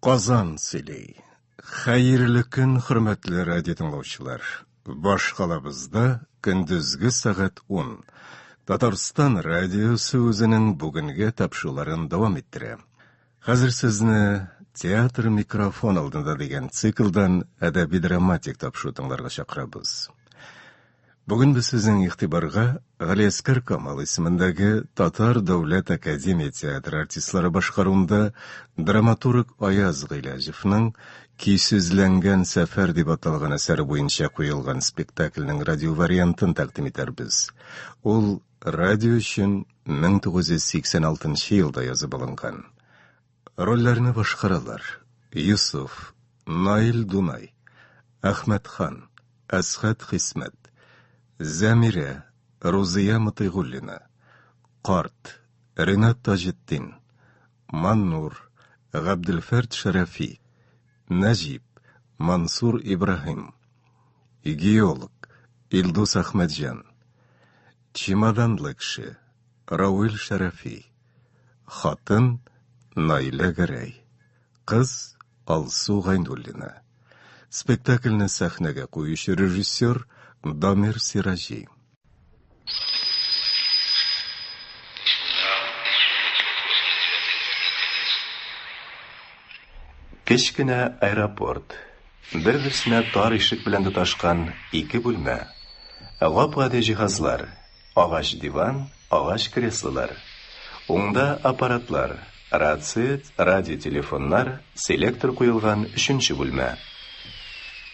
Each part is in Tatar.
Казан сөйлей. Хайырлы көн, хөрмәтле радио тыңлаучылар. Баш калабызда көндезге сәгать 10. Татарстан радиосы үзенең бүгенге тапшыруларын дәвам иттерә. Хәзер сезне театр микрофон алдында дигән циклдан әдәби-драматик тапшыру тыңларга чакырабыз. Бүген без сезнең игътибарга Галиәскәр Камал исемендәге Татар Дәүләт Академия театр артистлары башкаруында драматург Аяз Гыйләҗевнең «Кисезләнгән сәфәр» дип аталган әсәре буенча куелган спектакльнең радио вариантын тәкъдим итәрбез. Ул радио өчен 1986 елда язып алынган. Рольләрне башкаралар: Юсуф, Наил Дунай, Әхмәтхан, Әсхәт Хисмәт, Зәмирә, Рузия Мытыйгуллина, Карт, Ринат Таҗетдин, Маннур, Габделфәрд Шәрәфи, Нәҗип, Мансур Ибраһим, геолог Илдус Әхмәтҗан, чемоданлы кеше Рауил Шәрәфи, хатын Наилә Гәрәй, кыз Алсу Гайнуллина. Спектакльне сәхнәгә куючы режиссер Дамир Сиражи. Кечкенә аэропорт. Бер-берсенә тар ишек белән тоташкан ике бүлмә. Гап-гади җиһазлар, агач диван, агач креслолар. Уңда аппаратлар, рация, радиотелефоннар, селектор куелган 3нче бүлмә.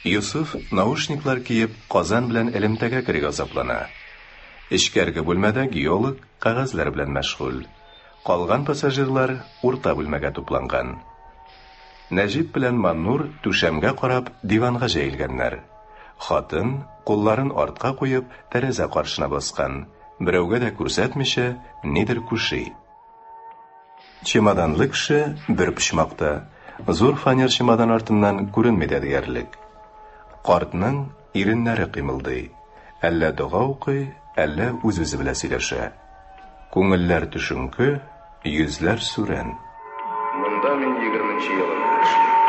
Юсуф наушниклар киеп Казан белән элемтәгә керергә азаплана. Эчкәрге бүлмәдә геолог кагазлар белән мәшгуль. Калган пассажирлар урта бүлмәгә тупланган. Нәҗип белән Маннур түшәмгә карап диванга җәелгәннәр. Хатын кулларын артка куеп тәрәзә каршына баскан. Берәүгә дә күрсәтмичә нидер күши. Чемоданлы кеше бер почмакта. Зур фанер чемодан артыннан күренми дә диярлек. Картның иреннәре кыймылдый. Әллә дога укый, әллә үз-үзе белән сөйләшә. Күңелләр төшенке, йөзләр сүрән. Монда мин 20нче елда эшлим.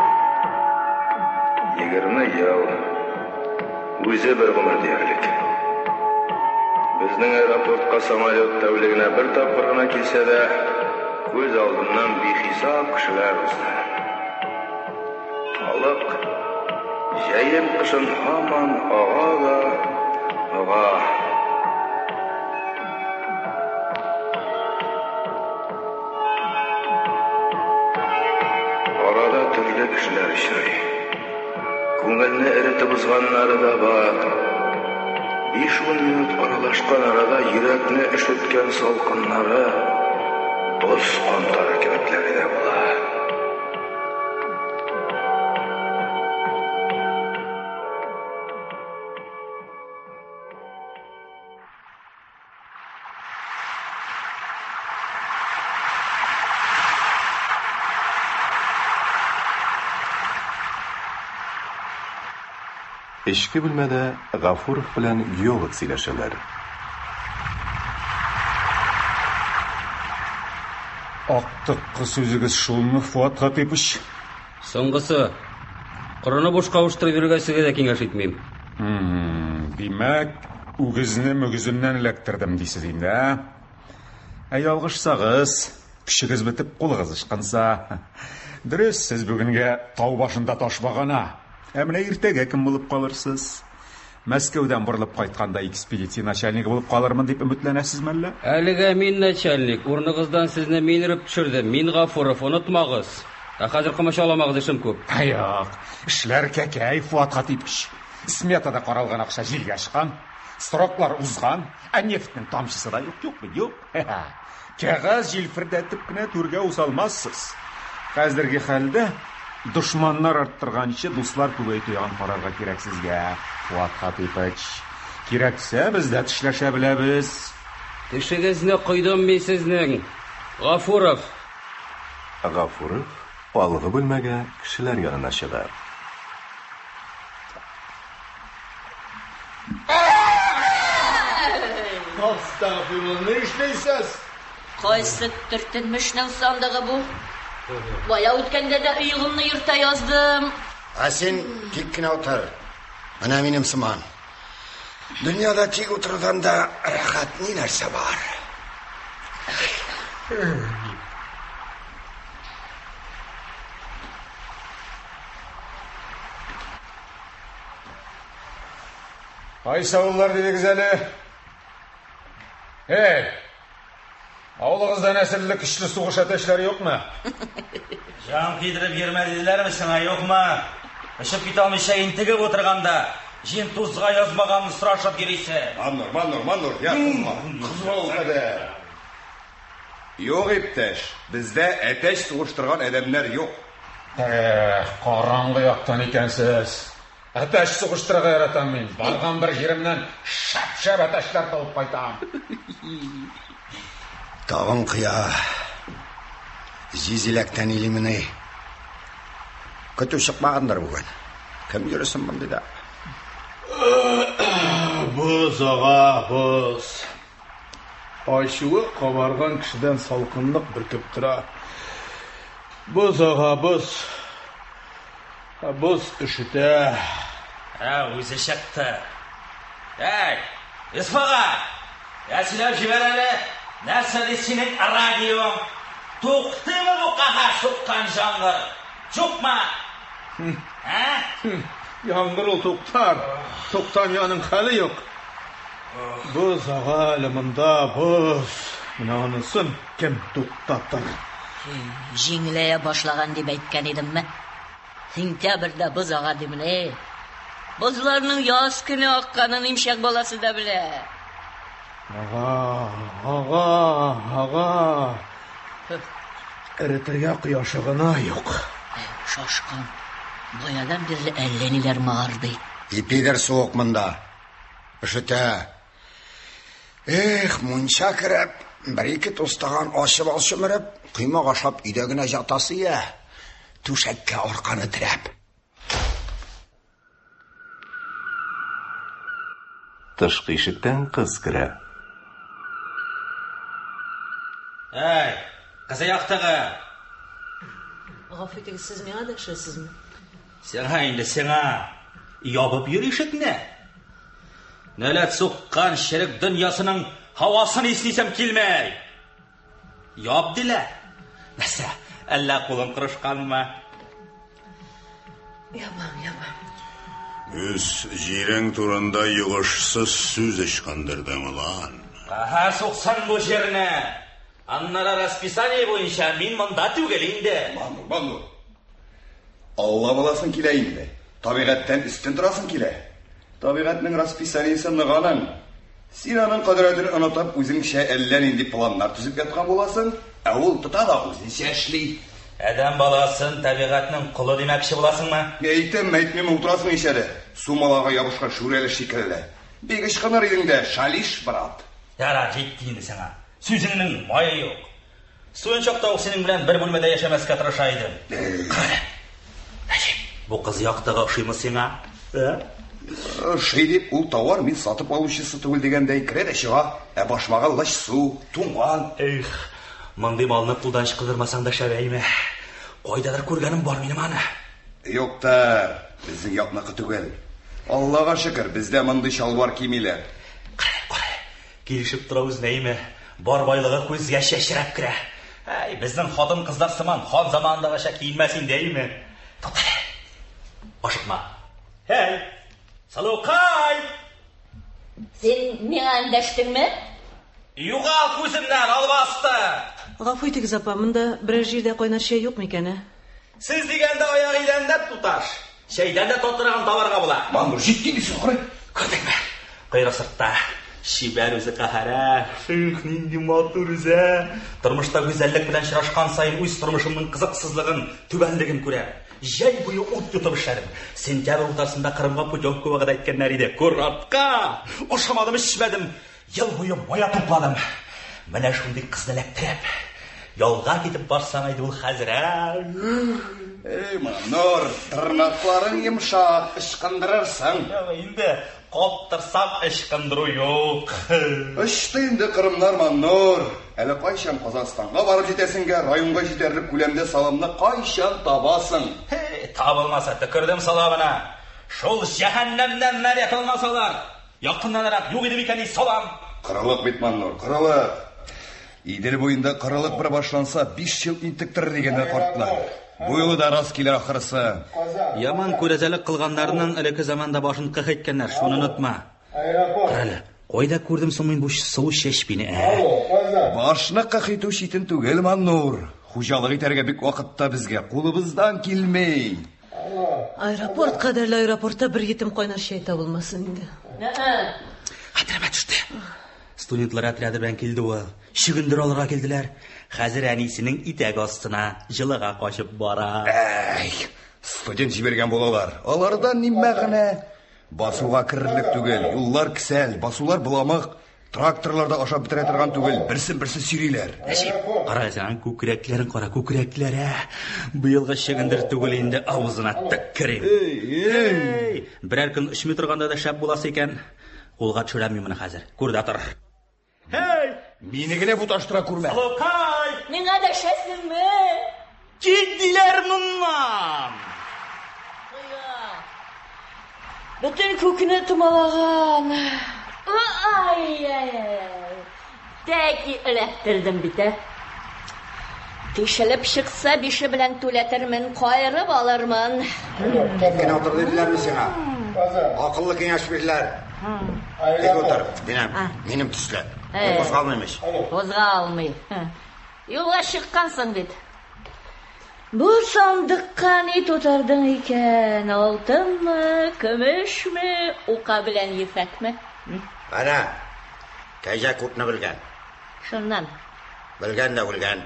20 ел. Үзе бер гомер диярлек. Безнең аэропортка самолет тәүлегенә бер тапкыр гына килсә дә, күз алдымнан бихисап кешеләр узды. Халык җәен кышын һаман ага. Арада төрле кешеләр очрый. Күңелне эретеп узганнары да бар. 5-10 минут аралашкан арада йөрәкне өшеткән салкыннары, тоз кантары кебекләре дә була. Эчке бүлмәдә Гафуров белән геолог сөйләшәләр. Актык сүзегез шулмы, Фуат Хатипович? Соңгысы. Корыны бушка уштырып йөрергә сезгә дә киңәш итмим. Димәк, үгезне мөгезеннән эләктердем дисез инде, ялгышсагыз, көчегез бетеп кулыгыз ышканса. Дөрес, сез бүгенгә тау башында таш багана. Менә иртәгә кем булып калырсыз? Мәскәүдән борылып кайтканда экспедиция начальнигы булып калырмын дип өметләнәсезме әллә? Әлегә мин начальник, урныгыздан сезне мин иреп төшердем. Мин Гафуров, унытмагыз. Хәзер комачаламагыз, эшем күп. Аяк, эшләр кәкәй, Фуат Хатипович. Сметада каралган акча җилгә чыккан, сроклар узган, нефтьнең тамчысы да юк. Кәгазь җилфердәтеп кенә түргә усалмассыз. Хәзерге хәлдә душманнар арттырганчы дуслар күбәйтү ягын карарга кирәк сезгә, Фуат Хатипович. Кирәксә, без дә тешләшә беләбез. Тешегезне койдым мин сезнең, Гафуров. Гафуров алгы бүлмәгә кешеләр янына чыга. Astagfirullah, ne işleysiniz? Кайсы төртенмешнең сандыгы бу? Бая үткәндә дә ыйыгымны йөртә яздым. Сен тик кенә утыр. Менә минем сыман. Дөньяда тик утырудан да рәхәт ни нәрсә бар. Айсаулар дедіңіз әлі. Ауылыңызда нәсілі күшлі суғыш әтешлері yok mu? Жан кидіріп ермәділер місің, yok mu? Ішіп кет алмайша интігіп отырғанда, жен тұзға язмағанын сұрашып керейсі. Маннур, я қызма ол қады. Yok ептәш, бізде әтәш суғыштырған әдәмлер yok. Қараңғы яқтан екенсіз. Әтәш суғыштырға яратам мен. Барған бір жерімнен шап-шап әтәшлер тауып қайтам. Тағын қия. Зизиләктен иліміне. Көту шықмағандар бүгін. Кім жүрісін бұнды да? Бұз аға, бұз. Айшуы қабарған кішіден салқындық біркіп тұра. Бұз аға, бұз. Бұз үшіті. Өзі шықты. Исфаға, әсіліп жібер әлі. Нәрсәді сенің радиоң. Тоқты мұ бұл қаға соққан жаңғыр? Жоқ ма? Яңғыр ол тоқтар. Тоқтан яның қәлі yok. Бұз аға әлімінде бұз. Мұнанысын кем тоқтаттыр? Жеңілея башлаған деп әйткен едім ме? Сентябрьда бұз аға деміне. Бұзларының яз күні аққанын имшак баласы да біле. Аға. Әрітірге қияшығына yok. Шашқан. Баядан бері әлленілер мағарды. Ипидер суық мұнда. Үшіті. Мұнша кіріп, бір-екі тостаған ашып алшымырып, құймақ ашап үйдегіне жатасы е. Түшәкке орқаны тірәп. Тышқы ишектен қыз кірі. Қызы яқтығы. Ғафетігі сіз меға дәкшесіз ме? Сеңа енді сеңа. Ябып юришек не? Нәләт соққан шерік дүниясының хавасын еснесем келмей. Яб диле. Нәсі, әлі қолын қырышқан ма? Ябам. Өз жирен турында юғышсыз сөз ешқандырдың ұлан. Қаға соқсан бұл жеріне. Аннара расписание бойынша мен мұнда түгелейінді. Маннур. Алла баласын келейінді. Табиғаттан үстін тұрасың келе. Табиғатның расписаниесі нығанын. Сен аның қадырадын ұнатап өзіңше әллән енді планнар түзіп жатқан боласың, әуіл тұта да өзінше әшлей. Әдәм баласын табиғатның құлы демекші боласың ма? Әйтмем ұлтырасың ешеді. Сумалаға ябышқан шүрелі шекілі. Бегі шқанар едіңді шалиш, брат. Яра, жеттейінді саңа. Сөзіңнің майы yok. Суыншақта сенің білән бір бөлмеде яшамасқа тырышайды. Қара. Бұл қыз яқтыға ұшымы сеңа? Шей деп, ол тауар мен сатып алушысы түгіл дегендей кіреді шыға. Башмаға лаш су, туңған. Маңдай малыны пұлдан шықылдырмасаң да шәбәйме. Қойдадыр көргенім бар менім аны. Жоқтар, біздің япнақы түгел. Аллаға шүкір, бізде маңдай шалбар кимейлер. Қара, келішіп тұра өзнейме. Бар байлығы көзге шешіріп кірі. Біздің қатын қыздар сыман хан заманындағы ша киінмәсін дейме. Тоқтар, ашықма. Салуқай! Сен меға әндәштің ме? Юғал көзімнен албасты! Ғафу етіңіз апа, мұнда бір жерде қойнар шей жоқ мекені? Сіз дегенде аяқ илендеп тұташ. Шейден де тоттырған табарға бұла. Маннур, жеттеймесің құрай. Көрдің бе? Қайры сыртта. Шибәр өзі қахара. Шық, нинді матур өзі. Тұрмышта güzellik білән шырашқан сайын өз тұрмышымның қызықсызлығын, түбәнлігін көрем. Жай бұйы ұт тұтып ішәрім. Сентябр ортасында Қырымға путевка вағыда еткенлер еді. Көр артқа. Ошамадым, ішмәдім. Ел бұйы моя тұпладым. Мәне шундый қызды ләктіріп. Ялға кетіп барсам айды ол хәзір. Маннур, тырнакларың йомшак, ышкындырырсың. Инде каптырсак ышкындыру юк. Ышты инде Кырымнар, Маннур. Әле кайчан Казакстанга барып җитәсеңгә, районга җитәрлек күләмдә саламны кайчан табасың? Табылмаса төкердем саламына. Шул җәһәннәмнән нәрәк алмасалар. Якыннанрак юк иде микән салам. Кырылык бит, Маннур, кырылык. Идел буенда кырылык бер башланса 5 ел интектер дигәннәр картлар. Бу юлы да раз килер ахырсы. Яман күрәзәлек кылганнарның элекке заманда башын кых иткәннәр, шуны онытма. Әле, кайда күрдем соң мин бу сылу чәчпине? Башны кых итү читен түгел, Маннур. Хуҗалык итәргә бик вакытта безгә кулыбыздан килмей. Аэропорт кадәрле аэропортта бер етем кайнар чәй табылмасын инде. Хәтеремә төште. Студентлар отряды белән килде ул. Шигендер алырга килделәр. Хәзер әнисенең итәк астына җылыга качып бара. Студент җибәргән булалар. Алардан ни мәгънә? Басуга кирерлек түгел, юллар кисәл, басулар буламык, тракторларда ашап бетерә торган түгел, берсе сөйлиләр. Караган күкрәкләрен кара, күкрәкләре. Быелгы шигендер түгел инде авызына тәккерим. Берәр көн эчми торганда да шәп буласы икән. Кулга төшерәм моны хәзер. Күрдә тор. Мине генә буташтыра күрмә. Локай! Миңа дәшәсеңме? Кидиләр моннан. Бөтен күкне тумалаган. Тәки эләктердем бит. Тишелеп чыкса бише белән түләтермен, кайрып алырмын. Кем отыр диләрме сиңа? Акыллы киңәш бирделәр. Тик отыр, минем төсле. Кузгалмыймыш. Кузгалмый. Юлга чыккансың бит. Бу сандыкка ни тутырдың икән? Алтынмы, көмешме, ука белән ефәкме? Ана, кәҗә күпне белгән. Шуннан. Белгән дә үлгән.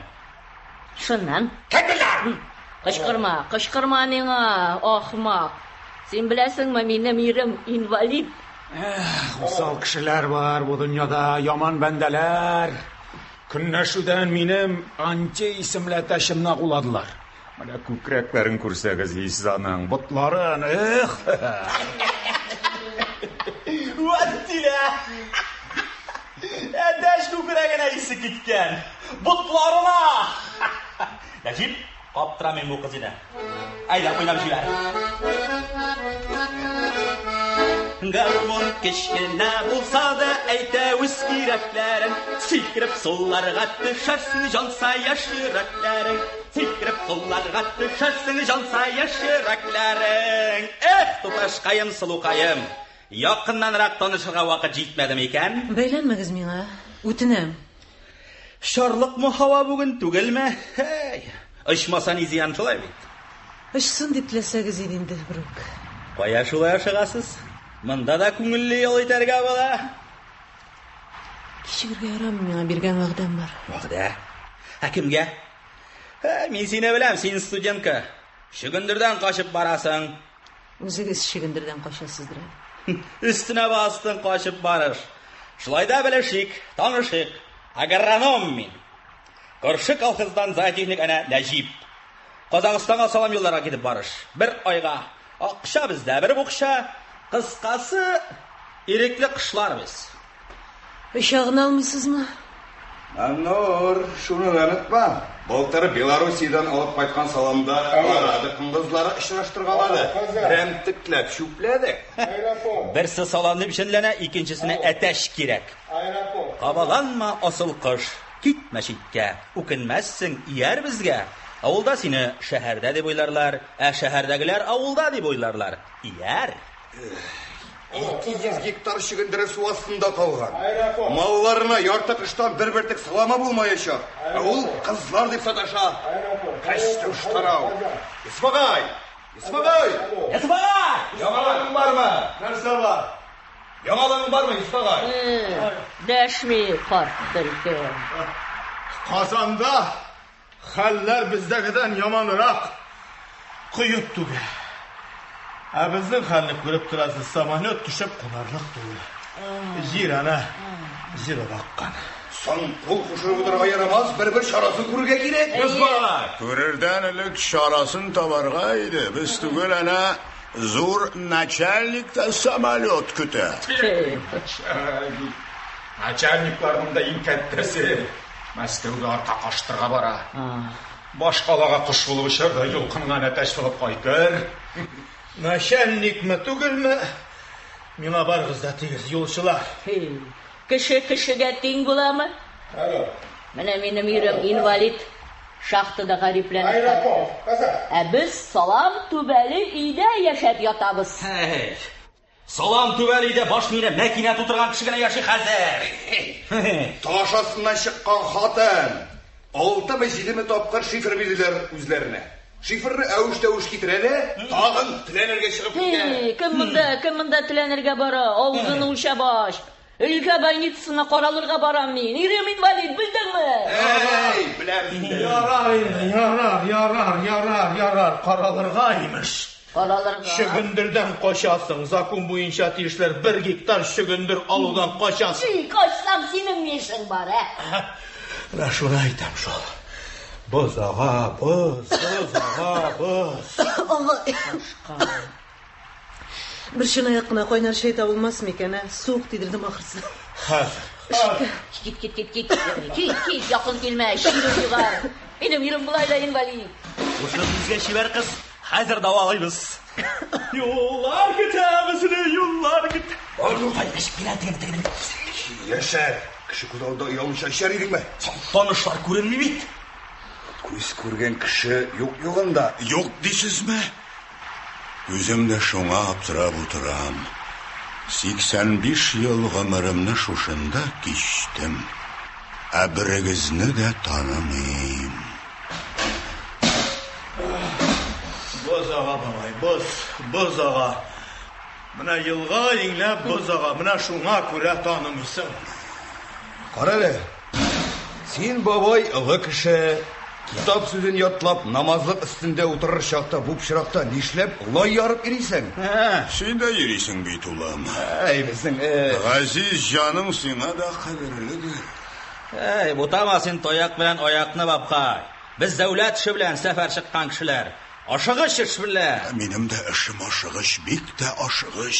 Шуннан. Кәпиләр! Кышкырма миңа, ахмак. Син беләсеңме, минем ирем инвалид. Усал кешеләр бар бу дөньяда, яман бәндәләр. Көннәшүдән минем Анти исемле тәшемне куладылар. Менә күкрәкләрен күрсәгез, Исаның ботларын, Ваттила! Әдәш күкрәгенә исе киткән. Бутларына! Нәҗип, каптыра мен бу кызыны. Әйдә, уйнап җибәр. Гармон кешкенә булса да әйтә үз кирәкләрен. Сикереп солларга төшәрсең җанса яшьрәкләрең. Сикереп солларга төшәрсең җанса яшьрәкләрең. Туташкаем, сылукаем. Якыннанрак танышырга вакыт җитмәде микән? Бәйләнмәгез миңа, үтенәм. Шарлыкмы һава бүген түгелме? Ычмаса ни зыян шулай бит. Ычсын дип теләсәгез иде инде, Брук. Кая шулай ашыгасыз? Монда да күңелле ял итәргә була. Кичегергә ярамый, миңа биргән вәгъдәм бар. Вәгъдә? Кемгә? Мин сине беләм, син студентка. Шигендердән качып барасың. Үзегез шигендердән качасыздыр. Өстенә бастың качып барыш. Шулай да белешик, танышык. Агроном мин. Күрше колхоздан зоотехник әнә Нәҗип. Казакстанга салам юлларга китеп барыш. Бер айга. Акча бездә, бер букча. Кыскасы, ирекле кышлар без. Ишагын алмыйсызмы? Маннур, шуны онытма. Былтыр Белоруссиядан алып кайткан саламда арады кызлары очраштыргалады. Рәмтекләп шүпләдек. Берсе саламны бишенләнә, икенчесенә әтәш кирәк. Кабаланма, асыл кыш. Китмә читкә, үкенмәссең, ияр безгә. Авылда сине шәһәрдә дип уйларлар, шәһәрдәгеләр авылда дип уйларлар. Ияр. 200 гектар шигендере су астында калган. Малларына ярты кыштан бер бертек салама булмаячак. Ул кызлар дип саташа. Качты уштарау. Исмагай! Яңалыгың бармы? Нәрсә бар? Яңалыгың бармы, Исмагай? Дәшми карт төлке. Казанда хәлләр бездәгедән яманрак. Кыйып түгел. Безнең хәлне күреп торасыз, самолет төшеп кунарлык түгел. Җир ана, җир аккан. Сан бұл құшырып отырға ярамаз, бір шарасын күрге керек. Біз бар. Көрерден ілік шарасын табарға еді. Біз түгел ана зур начальникта самолет күті. Начальниклардың да ең кәттесі. Мәскеуге арқа қаштырға бара. Башқалаға құш болып үшірді, елқынған әтәш болып қайтыр. Начальник ме түгел ме? Мина барғызда тегіз юлшылар. Кіші кішіге тең бола ма? Міне менің үйрем инвалид. Шахтыда ғарипленіп. Біз салам түбәлі үйде яшап ятабыз. Салам түбәлі үйде баш мені мәкине тұтырған кішігіне яшы қазір. Ташасынан шыққан хатын. 6-7 тапқыр шифр білділер үзлеріне. Шифрны әуш-тәуш кетіреді, тағын тіленерге шығып кеткен. Кім мұнда тіленерге бара? Ауғын ұша баш. Үлгі больницасына қаралырға барам мен. Ирем инвалид, білдің ме? Біләм. Ярар, қаралырға имеш. Қаралырға. Шүгіндірден қошасың. Закон бойынша тиішлер 1 гектар шүгіндір алудан қошасың. Қошсам сенің нешің бар, ә? Рашуна айтам жол. Бұз аға. Бір шын аяқына қойнар шей табылмас ма екен, суық тидірдім ақырсы. Кет, яқын келме, ширін ұйғар. Менің үйрім бұлайда инвалид. Осы бізге шебер қыз, қазір давалаймыз. Юллар кетемізіне, юллар кет. Яшар, кіші күзалда ұялыша шар едің бе? Танышлар көрінмеймейді. Көз көрген кіші yok-yoğында. Yok дейсіз ме? Өзімді шоңа аптырап отырам. 85 ел ғымырымны шушында кештім. Әбірігізні де танымайым. Бұз аға бабай, бұз аға. Мына елға еңләп бұз аға, мына шуңа көре танымысың. Қаралы, сен бабай ұғы кіші, китап сөзін ятлап, намазлық үстінде отырыр шақта, бұп шырақта нешлеп лай ярып ерейсің? Сен де ерейсің бейт ұлам. Біздің... Ғазиз жаның сеңа да қадірлігі. Бұтама сен тояқ білән аяқны бапқай. Біз дәулет іші білән сәфәр шыққан кішілер. Ашығыш іш білән. Менің де ішім ашығыш, бек те ашығыш.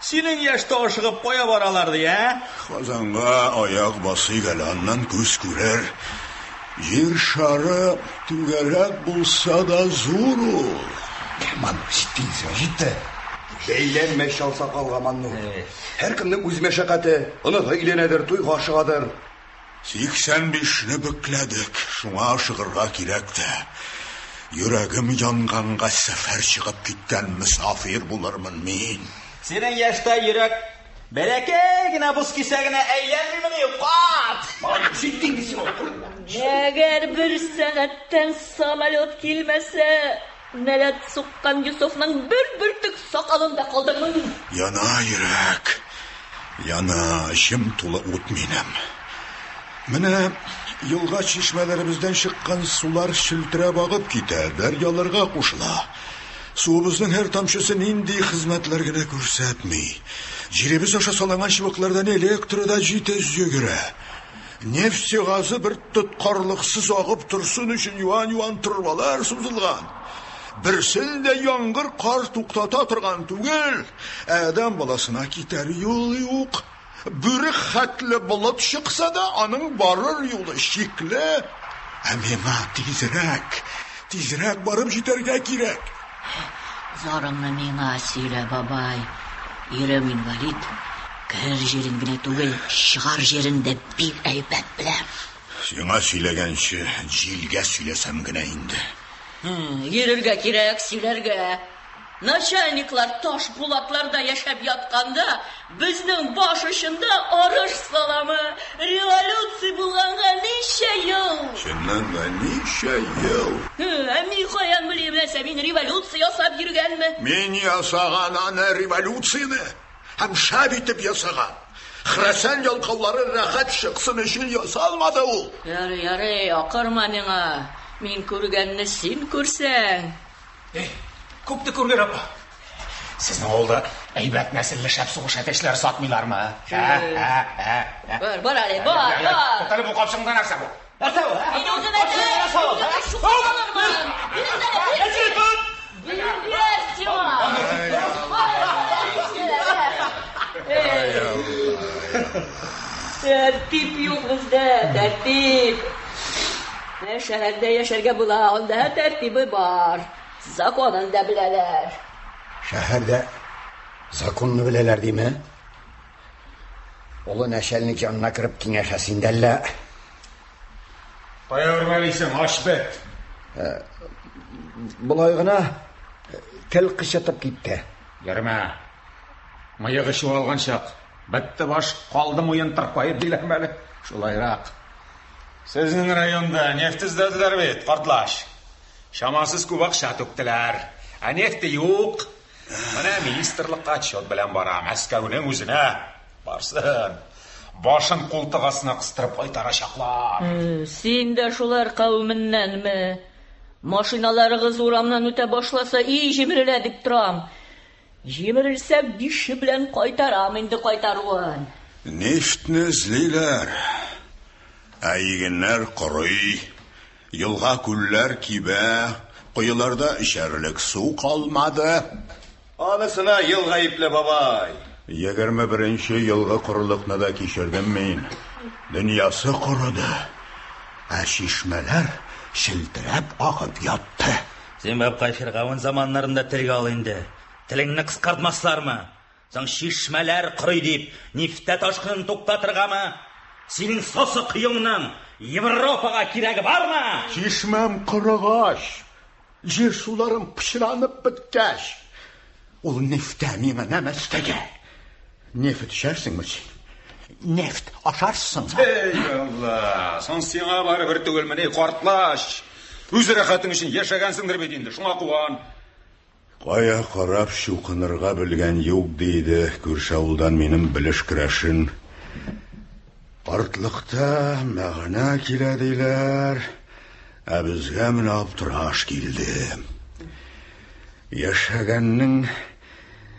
Сенің ешті ашығып қоя бараларды, ә? Қазанға аяқ басы ғаланнан көз көрер. Жер шары түгәрәк болса да зор ол. Ман, жетті. Бейленме шалса қалғаманны. Әр кімнің өз мәшақаты, ұнығы иленедір, тойға ашығадыр. 85-ні бүкләдік, шуңа ашығырға керекті. Йөрәгім янғанға сәфәр шығып кеткен мүсафир болырмын мен. Сенің ешті йөрәк бәрәкәгіне бұз кесәгіне әйленмеймін, қат! Әгер бір сағаттан самолет келмесе, нәлет сұққан Юсуфның бір бүртік сақалында қалдырмын. Яна йөрәк, яна жым тулы от менім. Міне, елға чешмәлерімізден шыққан сулар шілтірәп ағып кетер, дәряларға қошыла. Суымыздың әр тамшысы нендей қызметлергіне көрсәтмей. Жеребіз аша саланған шыбықлардан электрі да жетез зөгірі. Нефсе ғазы бір тұтқарлықсыз ағып тұрсын үшін юан-юан тұрвалар сұзылған. Бірсіл де яңғыр қар тұқтата тұрған түгел. Әдем баласына кетер yol yok. Бүрі қәтлі бұлыт шықса да, аның барыр yolu шеклі. Әмема тезірек барып жетерге керек. Зарыңны меңа сөйле, бабай. Ирем инвалид. Кір жерін гіне түгел, шығар жерінде бір әйбәт білем. Сеңа сөйлегенші, желге сөйлесем гіне инді. Ерірге керек, сөйлерге. Начальниклар таш булатларда яшап ятканда, біздің баш ұшында арыш саламы, революция болғанға неше ел? Шыннан да неше ел? Әмей қоян білемләсә, мен революция ясап жүргенмі? Мен ясаған аны революцияны, һәм шәп итеп ясаған. Хрәсән ялқаулары рәхәт шықсын үшін ясалмады ул. Ярый, ақырма меңа. Мен көргенні сен көрсәң. Көпті көргер апа. Сіздің олды әйбәт нәсілі шәп суғыш әтешлер сатмайлар ма? Бар, әле, бар. Тоқтары бұл қапшыңда нәрсе бұл. Нәрсе бұл? Мен өзім Тәртип юк бездә, тәртип. Шәһәрдә яшәргә була, анда тәртибе бар. Законын да беләләр. Шәһәрдә законны беләләр диме? Олы нәшәлник янына кіріп киңәшәсен дәллә. Кая үрмәлисең, аш бет. Болай гына тел кычытып китте. Йөрмә. Мыегы чуалган чак. Бетте баш, калды муен тырпайып диләм әле. Шулайрак. Сезнең районда нефт издәделәр бит, картлаш. Шамасыз күп акча түктеләр. Ә нефте юк. Менә министрлыкка отчет белән бара, Мәскәүнең үзенә. Барсын. Башын култыгасына кыстырып кайтарачаклар. Син дә шулар кавымыннанмы? Машиналарыгыз урамнан үтә башласа, җимерелә дип торам. Җимерелсә, бише белән кайтарам инде кайтаруын. Нефтне эзлиләр. Игеннәр корый, елга күлләр кибә, коеларда эчәрлек су калмады. Анысына ел гаепле, бабай. 21 елга корылыкны да кичердем мин. Дөньясы корыды. Ә чишмәләр шилтерәп агып ятты. Сен бабкай фиргавын заманнарында телгә ал инде. Телеңне кыскартмаслармы? Соң чишмәләр корый дип, нефтә ташкынын туктатыргамы? Синең сосы кыйыңнан Европага кирәге бармы? Чишмәм кырыгач, җир суларым пычранып беткәч, ул нефтә миңа нәмәстәгә. Нефт эчәрсеңме син? Нефт ашарсың. Эй Алла, соң сиңа бары бер түгелмени, картлаш. Үз рәхәтең өчен яшәгәнсеңдер бит инде, шуңа куан. Кая карап чукынырга белгән юк диде күрше авылдан минем белеш керәшен. Картлыкта мәгънә килә диләр, ә безгә менә аптыраш килде. Яшәгәннең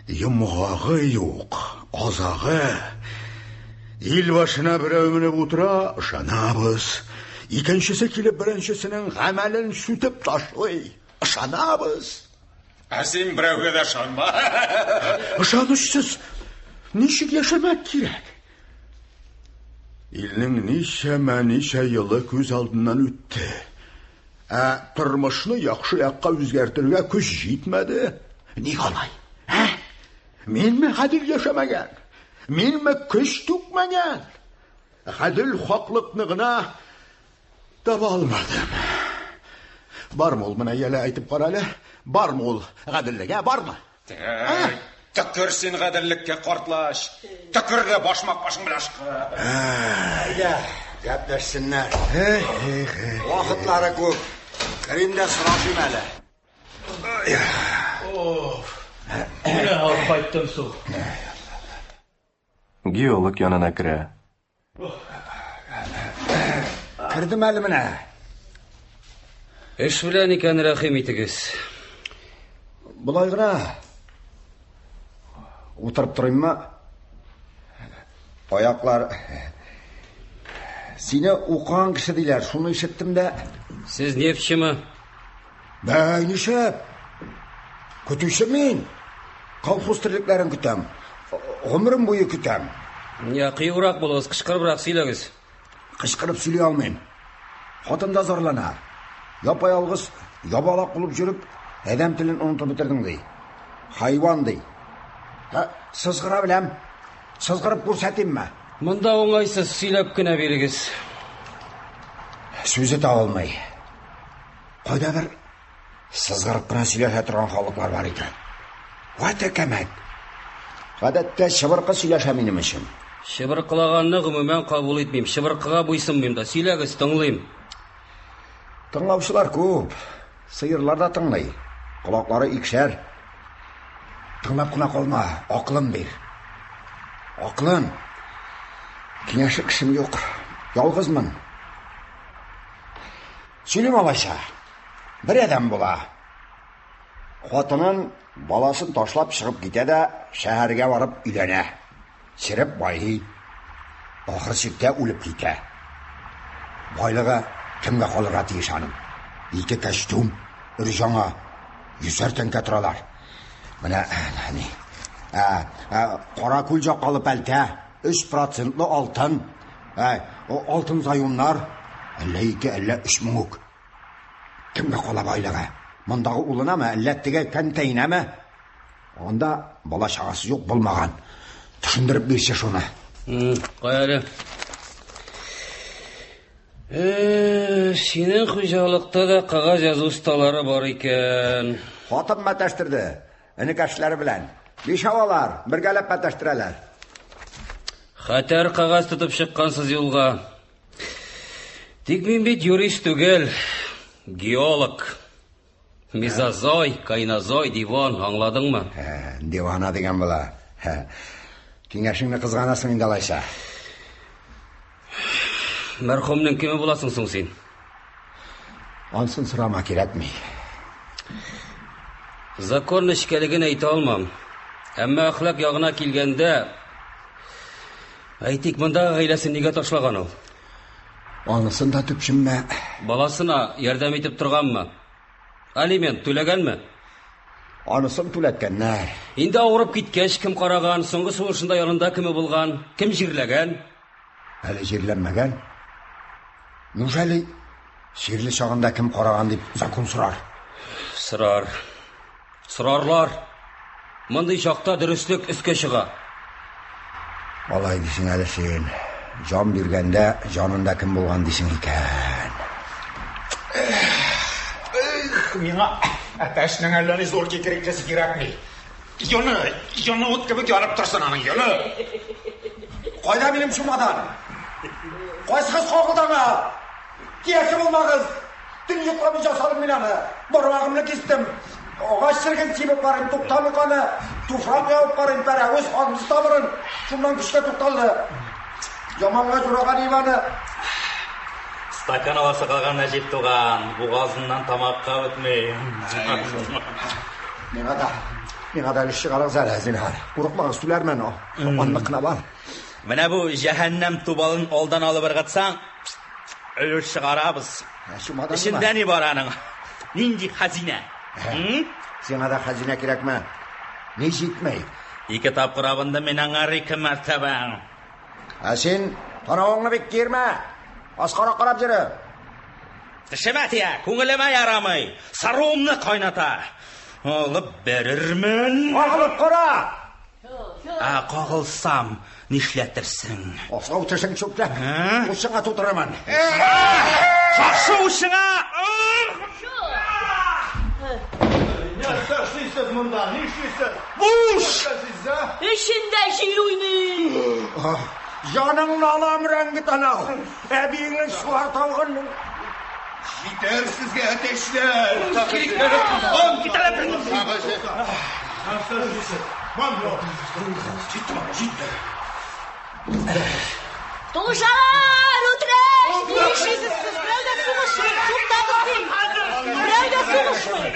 йомгагы юк, азагы. Ил башына берәү менеп утыра, ышанабыз. Икенчесе килеп беренчесенең гамәлен сүтеп ташлый, ышанабыз. Ә син берәүгә дә ышанма. Ышанычсыз ничек яшәмәк кирәк? Илнең ничә елы күз алдыннан үтте. Ә тормышны яхшы якка үзгәртергә көч җитмәде. Ник алай? Минме гадил яшәмәгән? Минме көч түкмәгән? Гадил хаклыкны гына таба алмадым. Бармы ул менә яле әйтеп кара әле? Бармы ул гадиллегә, бармы? Тәкер син гаделлеккә, картлаш. Тәкергә башмак башың белән шыкы. Әйдә, гәпләшсеннәр. Вакытлары күп. Кириндә сорашыйм әле. Менә алып кайттым су. Геолог янына керә. Кирдем әле менә. Эш белән икән, рәхим итегез. Булай гына. Утырып торыйммы? Аяклар сине укыган кеше диләр, шуны ишеттем дә. Сез нефтчеме? Бәй, нишеп? Көтүче мин. Колхоз тирлекләрен көтәм. Гомерем буе көтәм. Я кыюрак булыгыз, кычкырыбрак сөйләгез. Кычкырып сөйли алмыйм. Хатын да зарлана. Япа-ялгыз, ябалак булып жүрүп, әдәм телен онытып бетердең ди. Хайван ди. Сызгыра беләм. Сызгырып күрсәтимме? Монда уңайсыз сөйләп кенә бирегез. Сүзе таба алмый. Кайда бер сызгырып кына сөйләшә торган халыклар бар икән. Вата кәмәк. Гадәттә шыбыркы сөйләшә минем өчен. Шыбыркылаганны гомумән кабул итмим. Шыбыркыга буйсынмыйм да. Сөйләгез, тыңлыйм. Тыңлаучылар күп. Сыерлар да тыңлый. Колаклары икшәр. Тыңлап кына калма, акылын бир. Акылын. Киңәшер кешем юк. Ялгызмын. Сөйлим алайса. Бер адәм була. Хатынын баласын ташлап шығып китә дә шәһәргә барып өйләнә. Чиреп байлый. Ахыр чиктә үлеп китә. Байлыгы кемгә калырга тиеш аның? 2 костюм, өр-яңа, 100 тәңкә торалар. Менә кара күл жаккалы пәлтә, 3% алтын. Алтын заюннар, әллә 2, әллә 3 мыңук. Кемгә кала байлыгы? Мондагы улынамы, әллә теге кәнтәйнәме? Анда бала чагасы юк булмаган. Төшендереп бирче шуны. Кая синең хуҗалыкта да кагаз язу осталары бар икән. Хатын мәтәштирде, энекәшләре белән. 5 авалар, бергәләп мәтәштирәләр. Хәтәр кагаз тотып чыккансыз юлга. Тик мин бит юрист түгел, геолог. Мезозой, кайнозой, диван, аңладыңмы? Дивана дигән була. Киңәшеңне кызганасың инде алайса. Мәрхүмнең кеме буласың соң син? Ансын сорама кирәкми. Закон нечкәлеген әйтә алмам. Әмма әхлак ягына килгәндә, әйтик, монда гаиләсен нигә ташлаган ул? Анысын да төпшенмә. Баласына ярдәм итеп торганмы? Алимент түләгәнме? Анысын түләткәннәр. Инде авырып киткәч кем караган, соңгы сугышында янында кеме булган, кем җирләгән? Әле җирләнмәгән. Нужали ширле чагында кем караган дип закон сорар. Сорарлар. Мондый чакта дөрестлек өскә чыга. Алай дисең әле син. Жан биргәндә җанында кем булган дисең икән. Миңа әтәшнең әлләни зур кикерекчәсе кирәкми. Яны ут кебек ярып торсын аның яны. Кайда минем чумадан? Кайсыгыз кагылдаңа? Киясе булмагыз. Төн йокламый жасадым мин аны. Бармагымны кистем. Агач сыргын тибеп барым, туктамый каны. Туфрак ябып барым, пәрәвез ханымыз табырын. Шуннан көчкә тукталды. Яманга жураган Иваны. Стакан аласы калган Нәҗип туган, бугазыннан тамакка үтмей. Миңа да чыгарыгыз әле, зинһар. Курыкмагыз, сүләрмен о. Анлыкна бар. Менә бу җәһәннәм тубалын алдан алып ыргытсаң, өлеш чыгарабыз. Ичендә ни бар аның? Нинди хәзинә? Сиңа да хәзинә кирәкме? Ни җитмәй? 2 тапкыр абында мен аңар 2 мәртәбә. Син танавыңны бик кирмә. Аскара карап җире. Тешемә тия, күңелемә ярамый. Сарыумны кайната. Алып берермен. Алып кара. Кагылсам нишләтерсең? Асау тешең чүпләп. Ушыңа тутырырмын. Шашы ушыңа! Нишлисез монда, нишлисез? Буш! Эчендә җил уйный. Җаныңны алам рәңгит анау. Әбиеңнең суар тавгын. Җитәр сезгә әтәчләр. Тушар, утреш! Нишисез сез берәүдә сугышмый, туктагыз дим. Берәүдә сугышмый.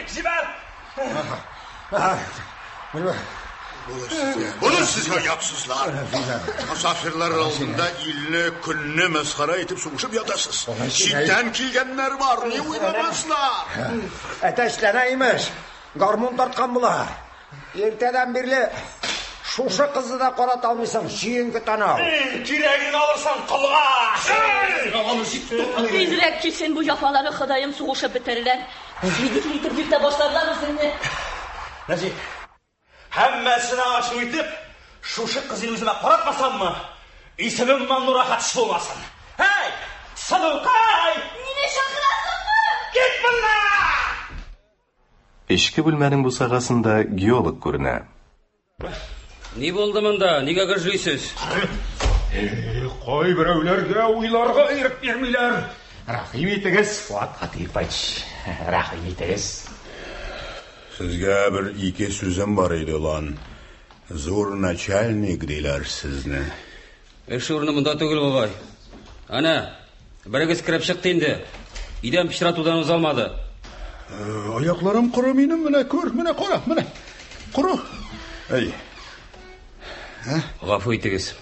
Bunu sizə yapsızlar. Misafirlər aldında ilini, gününü məskara etib soğuşub yatasız. Çitdən kilgənlər var, niyə uymamazlar? Әтәшләнәймеш. Гармун тартқан була. Ертәдән бирле шушы кызны да карата алмыйсың, чиенке танау. Кирәген алырсаң кылга. Тизрәк килсен бу яфалары Ходаем сугышып бетерерләр. Свидетель итеп йөртә башларлар үзеңне. Нәҗип, һәммәсенә ачу итеп, шушы кызын үземә каратмасаммы, исемем Маннура хатыш булмасын. Һәй, Садылкай! Мине чакырасыңмы? Кит монда! Ишке бүлмәнең бусагасында геолог күренә. Ни булды монда? Нигә гыжлыйсыз? Кай берәүләргә уйларга ирек бирмиләр. Рәхим итегез, Фуат Хатипович. Рәхим итегез. Sizə bir 2 sözüm var idi lan. Zor начальник диләр сезне. Эш урыны монда түгел, бабай. Ана, берегез кирип чыкты инде. Идән пычратудан узалмады. Аякларым куры минем, менә күр, менә кара, менә. Куры. Әй. Гафу итегез.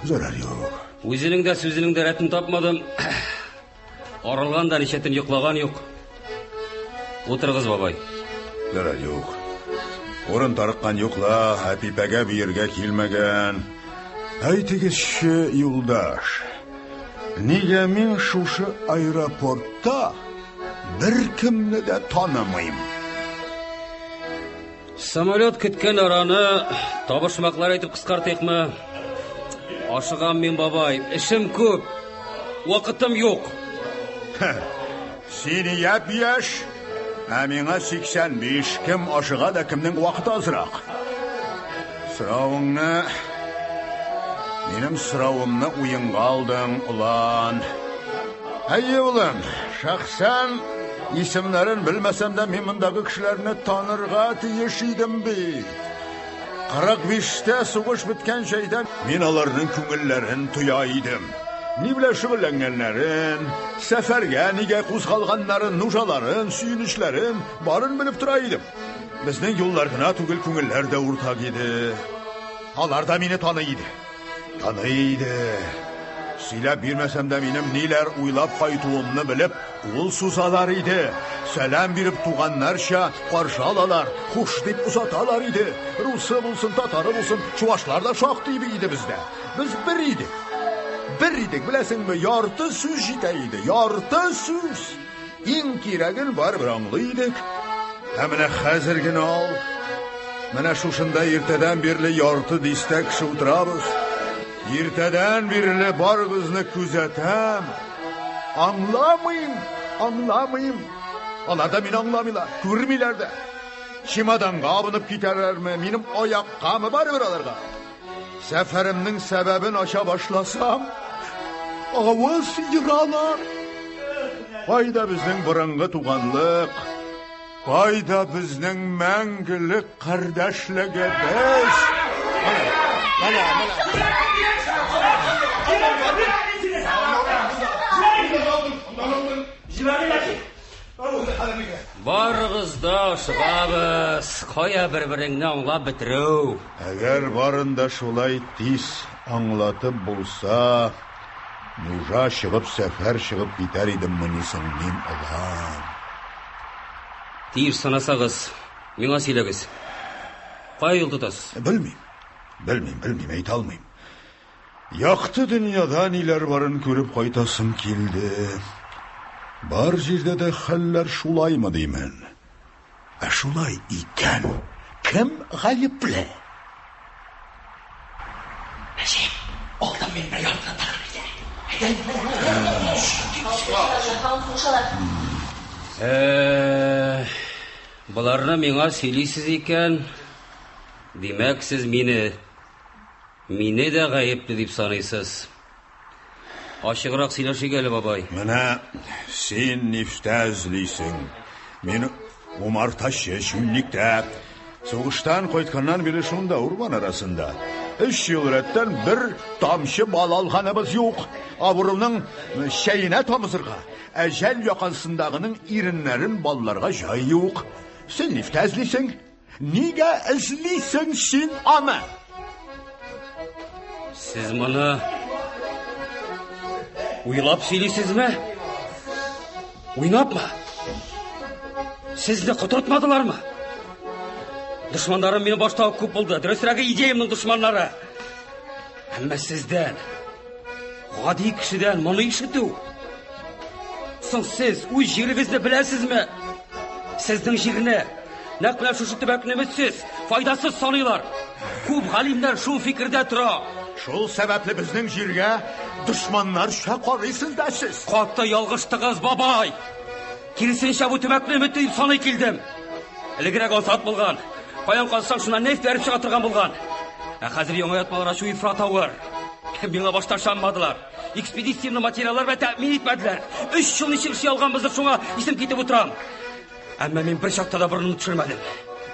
Зарар юк. Үзенең дә сүзенең дә рәтен тапмадым. Арылган да ничәтен йоклаган юк. Утырыгыз, бабай. Зарар юк. Урын тарыккан юкла, Әпипәгә биергә килмәгән. Әйтегезче, юлдаш. Нигә мин шушы аэропортта бер кемне дә танымыйм? Самолет көткән араны табышмаклар әйтеп кыскартыйкмы? Ашыгам мин, бабай. Эшем күп. Вакытым юк. Син яшь, ә миңа 85. Кем ашыга да кемнең вакыты азрак. Сорауыңны, минем сорауымны уенга алдың, улан. Әйе, улым, шәхсән исемнәрен белмәсәм дә мин мондагы кешеләрне танырга тиеш идем бит. 45-тә сугыш биткән җайда мин аларның күңелләрен туя идем. Ни белән шөгыльләнгәннәрен, сәфәргә нигә кузгалганнарын, нужаларын, сөенечләрен барын белеп тора идем. Безнең юллар гына түгел, күңелләр дә уртак иде. Алар да мине таный иде. Сөйләп бирмәсәм дә минем ниләр уйлап кайтуымны белеп, ул сузалар иде. Сәлам биреп туганнарча каршы алалар, хуш дип узаталар иде. Русы булсын, татары булсын, чуашлар да шактый иде бездә. Без бер идек. Бер идек, беләсеңме, ярты сүз җитә иде. Ярты сүз. Иң кирәген барыбер аңлый идек. Ә менә хәзер генә ал. Менә шушында иртәдән бирле ярты дистә кеше утырабыз. Иртәдән бирле барыбызны күзәтәм. Аңламыйм. Алар да мине аңламыйлар, күрмиләр дә. Чемоданга абынып китәрләрме, минем аяккамы барыбер аларга. Сәфәремнең сәбәбен ача башласам, авыз йыралар. Кайда безнең борынгы туганлык? Кайда безнең мәңгелек кардәшлегебез? Барыгыз да ашыгабыз. Кая бер-береңне аңлап бетерү. Әгәр барында шулай тиз аңлатып булса, нужа чыгып сәфәр чыгып китәр идем мөнисең мин, Аллам. Тиеш санасагыз, миңа сөйләгез. Кая юл тотасыз? Белмим, әйтә алмыйм. Якты дөньяда ниләр барын күреп кайтасым килде. Бар җирдә дә хәлләр шулаймы димен. Ә шулай икән, кем гаепле? Әҗәп, алдан мен бер яртыны тагып Буларны миңа сөйлисез икән, димәк сез мине дә гаепле дип саныйсыз. Ачыграк сөйләшик әле, бабай. Менә син нифтә эзлисең. Мин умартачы шүнлектә. Сугыштан кайтканнан бирле шунда урман арасында 3 ел рәттән бер тамчы бал алганыбыз юк. Авырымның шәйенә тамызырга, әҗәл якансындагының иреннәрен балларга җай юк. Син нифтә эзлисең? Нигә эзлисең син аны? Сез моны уйлап сөйлисезме? Уйнапмы? Сезне котыртмадылармы? Душмандарым мине башта күп булды. Дөресрәге идеямның душманнары. Әмма сездән, гади кешедән моны ишетү. Соң сез үз җирегезне беләсезме? Сезнең җирне нәкъ менә шушы төбәкне үтсез, файдасыз саныйлар. Күп галимнәр шул фикердә тора. Шул сәбәпле безнең җиргә душманнарча карыйсыз да сез. Катты ялгыштыгыз, бабай. Киресенчә бу төбәкне үтеп саный килдем. Элегрәк ансат булган. Каян калсаң шуна нефт бәреп чыга торган булган. Ә хәзер яңа ятмалар шу ифрат авыр. Миңа башта шанмадылар. Экспедициямны материаллар белән тәэмин итмәделәр. 3 ел ничек эш ялганбыздыр, шуңа исем китеп утырам. Әмма мин бер чакта да борынымны төшермәдем.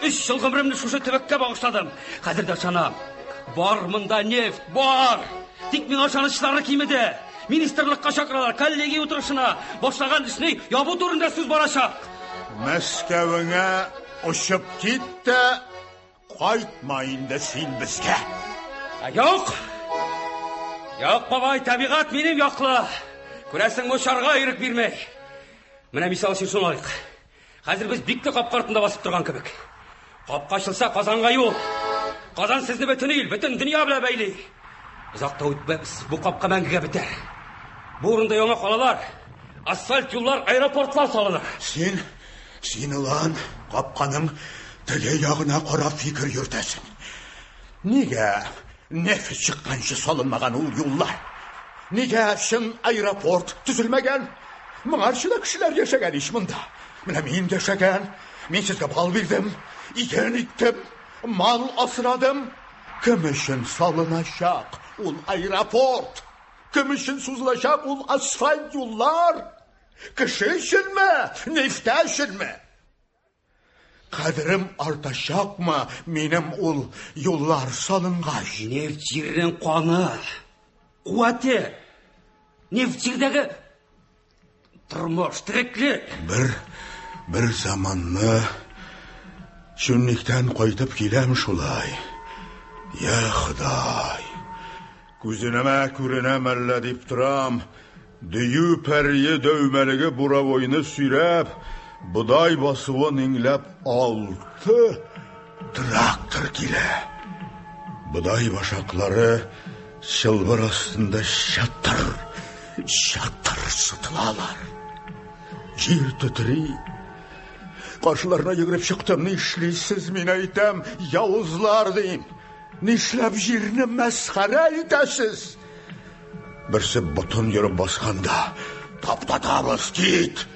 3 ел гомремне шушы төбәккә багышладым. Хәзер дә шанам. Бар монда нефт, бар. Тик миңа шанычлары кимеде. Министрлыкка чакыралар, коллегия утырышына. Башлаган эшне ябу турында сүз барачак. Мәскәвеңә ұшып кетті, қайтмайынды сен бізге. Жоқ! Жоқ, бабай, табиғат менің яқлы. Көрәсің, ұшарға үйрік бермей. Міне мисал үшін алайық. Қазір біз бикті қапқа артында басып тұрған кебек. Қапқа ашылса қазанға юл. Қазан сізді бүтін ел, бүтін дүния біле бәйлей. Ұзақта өтпепіз, бұл қапқа мәңгіге бітер. Бұл орында яңа қалалар, асфальт юллар, аэропортлар салыныр. Сен ұлан қапқаның тіле яғына қарап фикір юртасың. Неге нефіс шыққаншы салынмаған ол юллар? Неге шын аэропорт түзілмеген? Мұңаршыда кішілер ешеген еш мұнда. Міне мен ешеген, мен сізге бал бердім, иген иттім, мал асырадым. Кім үшін салынашақ ол аэропорт? Кім үшін сузылашақ ол асфальт юллар? Кіші үшін ме, нефті үшін ме? Қадірім арташақ ма менім ол юллар салынғаш? Нефт жерден қуаны, қуаты, нефт жердегі тұрмыш, тірекли. Бір заманны шүнніктен қойтып келем шулай. Я Құдай, көзінеме көрінем әлі деп тұрам, дүйі пәрие дөймелігі буравойны сүйреп, бұдай басуын еңлеп 6 трактор келе. Бұдай башақлары шылбыр астында шаттыр сытылалар. Жер түтірей. Қаршыларына егіріп шықтым, не ішлейсіз мен айтам, яуызлар дейм. Не ішлеп жеріні мәсқара етесіз. Бірсі бұтын ерім басқанда, таптатабыз кет.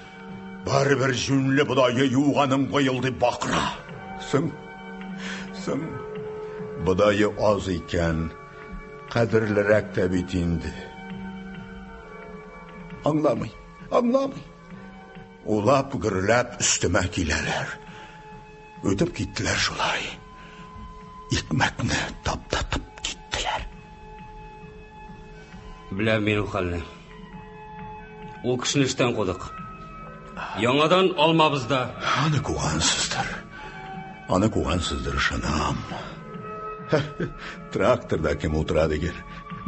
Бәрі-бір жүнлі бұдайы юғаным қойылды бақыра. Сың, бұдайы аз екен, қадірлірек тәбет енді. Аңламай. Улап гүрләп үстіме келелер. Өтіп кеттілер шулай. Икмәкні таптатып кеттілер. Білем менің қалыны. Ол кішіні іштен қодық. Яңадан алмабызда. Аны куғансыздыр шынам. Тракторда кем отырады егер.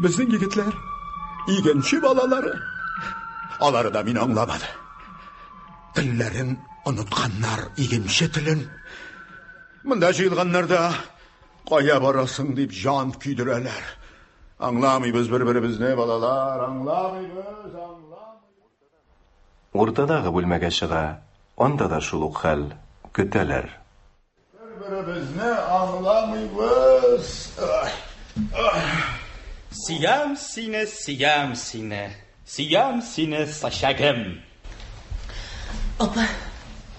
Біздің егетлер, игенші балалары. Алары да мен аңламады. Тіллерін ұнытқаннар игенші тілін. Мұнда жиылғаннарда қая барасың деп жан күйдірелер. Аңламайбыз бір-бірімізне балалар, аңламайбыз. Ортадағы бөлмеге шыға, онда да шулық хәл көтәләр. Бір-бірімізне аңламайбыз. Сиям сине, сашагым. Апа,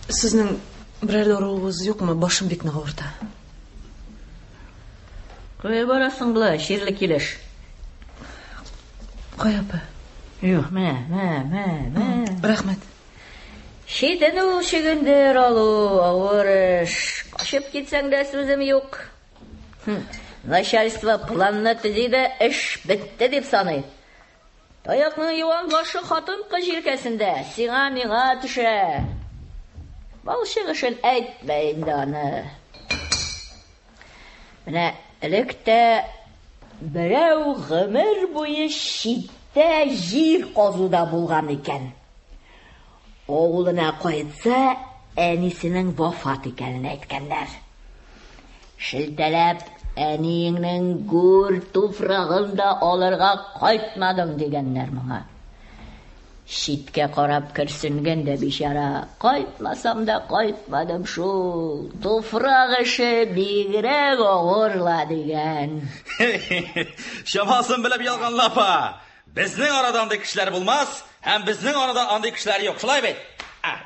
сіздің бірәрді орауыз жоқ ма? Башым бек нағырда. Қой барасың бұла, шерлі келеш. Қой, апа. Жоқ, мә. Рахмет. Шейтін ол шегіндер алу, ауырыш. Қашып кетсәң дә сөзім жоқ. Начальство планны түзейді, іш бітті деп санайды. Таяқның юан башы қатын қыз желкесінде, сиңа миңа түші. Балшық үшін әйтмейінді аны. Міне, ілікті біреу ғымыр бойы шитті жер қозуда болған екен. Оғылына қойытса, әнесінің вафат екенін әйткендер. Шілтелеп, әнейіңнің гөр туфрағында оларға қайтмадың дегенлер мұңа. Шитке қарап кірсінген де бишара, қайтмасам да қайтмадым шул, туфрақ іші бигірек оғырла деген. Шамасын біліп елған лапа. Біздің арада андай кішілер болмас, әм біздің арада андай кішілер yok. Шылай бет.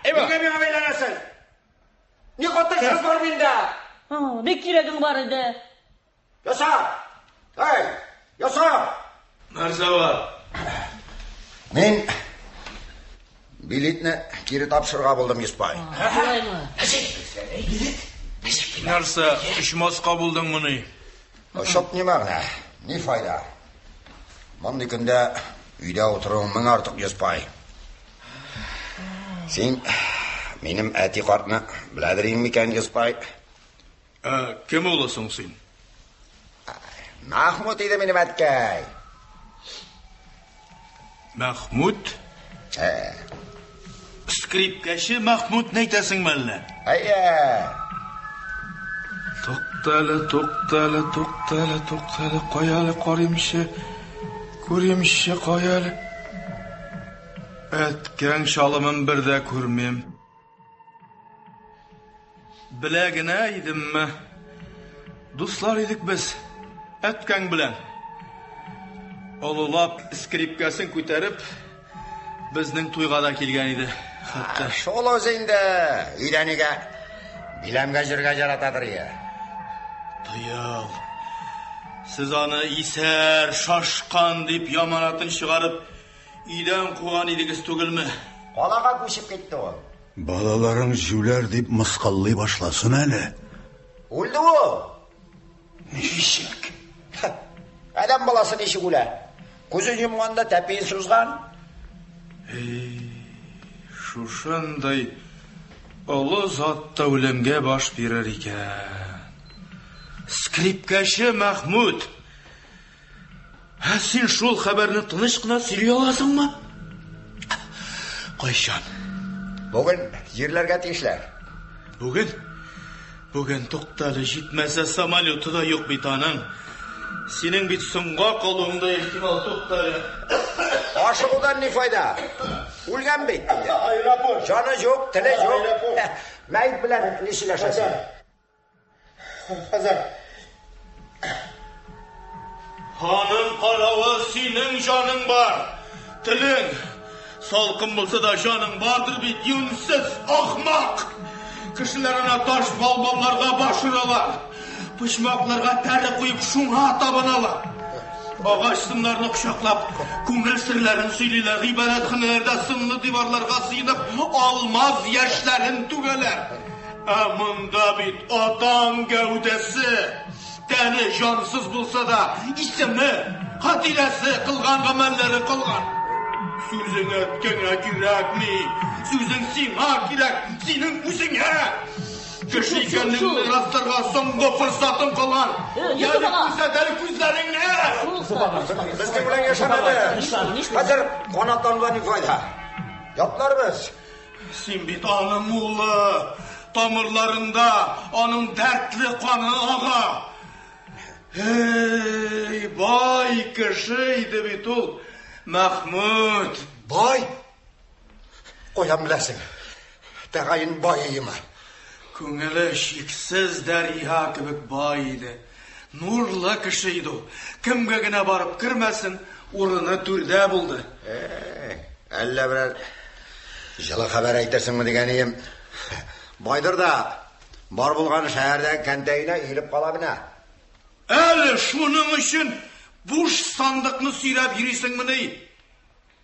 Неге меңа бейлересін? Не қоттайсыз бар менде? Бек керегің бар еді. Яса! Яса! Нәрсе бар? Мен билетні кері тапшырға болдым, Еспай. Нәрсе, үшмасқа болдың мұны? Шоп не мағына, не файда. Мұнды күнде үйде отыруың мың артық, Еспай. Сен Минем әти картны беләдер микән, Йоспай? Кем улысың син? Махмут иде минем әткәй. Мәхмүт? Скрипкәче Мәхмүт нәйтәсең мәллә? Тукталы, каялы күримше, каялы. Әткәң шалымын бер дә күрмим. Беләгенә идемме? Дуслар идек без, әткәң белән. Олылап скрипкасын күтәреп, безнең туйга да килгән иде. Шул үзеңдә өйләнүгә, биләмгә җиргә жаратадыр я. Тыел. Сез аны исәр, шашкан дип яманатын чыгарып, өйдән куган идегез түгелме? Калага күчеп китте ул. Балаларың җүләр дип мыскыллый башласын әле. Үлде ул. Ничек? Адам баласы ничек үлә? Күзен йомганда тәпиен сузган. Шушындай олы затта үлемгә баш бирер икән. Скрипкәче Мәхмүт. Син шул хәбәрне тыныч кына сөйли аласыңмы? Кайчан? Бүген җирләргә тиешләр. Бүген тукталы җитмәсә самолеты да юк бит аның. Синең бит соңга калуыңда ихтимал тукталы. Ашыгудан ни файда? Үлгән бит. Жаны юк, теле юк. Мәйт белән нишеләшәсең? Хәзер. Ханым каравы синең җаның бар. Телең салкын булса да җаның бардыр бит, юнсыз ахмак. Кешеләренә таш балбалларга башыралар. Пычмакларга тәре куеп шуңа табыналар. Агач сымнарны кочаклап, күңел серләрен сөйлиләр, гыйбадәтханәләрдә сынлы диварларга сыенып, алмаз яшьләрен түгәләр. Монда бит атаң гәүдәсе, тәне җансыз булса да, исеме, хатирәсе кылган гамәлләре кылган. Сүзең әткәңә кирәкми, сүзең сиңа кирәк, синең үзеңә. Кеше икәнлегеңне расларга соңгы форсатың калган. Ягъни күрсәтәле күзләреңне. Безнең белән яшәмәде. Хәзер канатланган ни файда? Ятларбыз. Син бит аның улы, тамырларында аның дәртле каны ага. Бай кеше иде бит ул. Мәхмүт. Бай? Каян беләсең? Тәгаен бай иеме? Күңеле шиксез дәрья кебек бай иде. Нурлы кеше иде ул. Кемгә генә барып кермәсен, урыны түрдә булды. Әллә берәр җылы хәбәр әйтерсеңме дигән идем. Байдыр да бар булган шәһәрдән кәнтәенә илеп кала бина. Әле шуның өчен буш сандыкны сөйрәп йөрисеңме ни?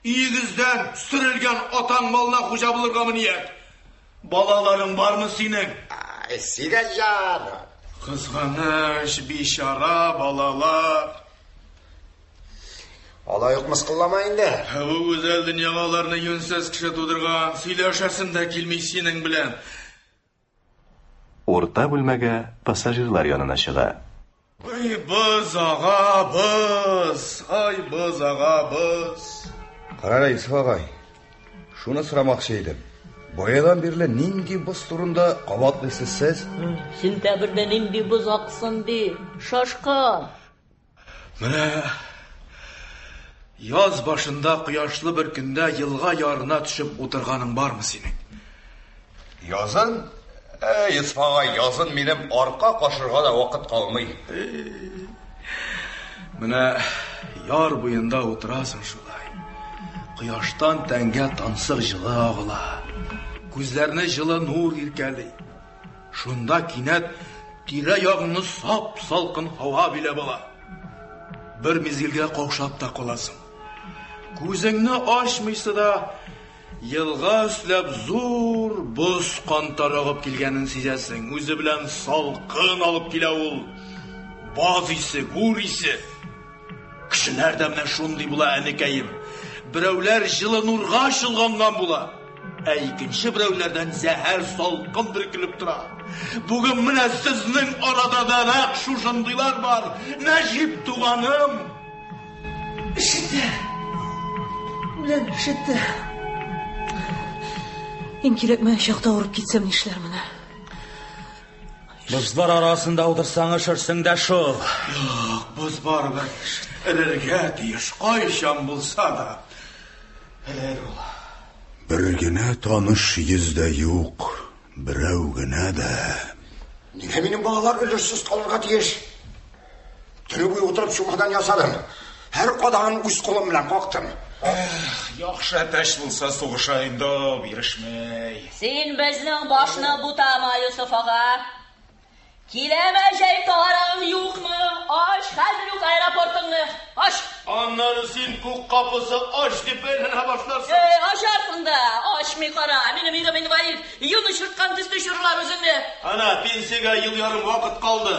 Игездән сөрелгән атаң малына хуҗа булыргамы ният? Балаларың бармы синең? Сидән җан. Кызганыч, бичара балалар. Алай ук мыскыллама инде. Бу гүзәл дөньяга аларны юнсыз кеше тудырган, сөйләшәсен дә килми синең белән. Урта бүлмәгә пассажирлар янына чыга. Ай, biz ага, biz. Ай, biz ага, biz. Карара, Исфа агай. Шуны сорамакчы идем. Баядан бирле нинди боз турында кабатлыйсыз сез? Сентябрьдә нинди боз аксын ди. Шашка. Менә яз башында кояшлы бер көндә елга ярына төшеп утырганың бармы синең? Язын? Исфа агай, язын минем арка кашырга да вакыт калмый. Менә яр буенда утырасың шулай. Кояштан тәнгә тансык җылы агыла. Күзләрне җылы нур иркәли. Шунда кинәт тирә-ягыңны сап салкын һава биләп ала. Бер мизгелгә каушап та каласың. Күзеңне ачмыйсы да елга үсләп зур боз кантар агып килгәнен сизәсең. Үзе белән салкын алып килә ул. Баз исе, гүр исе. Кешеләр дә менә шундый була, әнекәем. Берәүләр җылы нурга чылганган була. икенче берәүләрдән зәһәр салкын бөркелеп тора. Бүген менә сезнең арада да нәкъ шушындыйлар бар. Нәҗип туганым. Ишетте. Белән ишетте. Иң кирәкмәгән чакта авырып китсәм нишләр менә? Бозлар арасында утырсаң ишерсең дә шул. Юк, без барыбер эләргә тиеш, кайчан булса да. Эләр ул. Бер генә таныш йөздә юк, берәү генә дә. Нигә минем балалар өлешсез калырга тиеш? Төне буе утырып чумадан ясадым. Һәр кадагын үз кулым белән кактым. Яхшы әтәш булса сугыша инде, бирешмәй. Син безнең башны бутама, Юсуф ага. Киләмә җәй тарагың юкмы? Аш, хәзер үк аэропортыңны. Аш. Аннары син күк капысы аш дип әйләнә башларсың. Ашарсың да, ашмый кара. Минем ирем инвалид. Юны чырткан төсле чырлар үзеңне. Ана, пенсиягә ел ярым вакыт калды.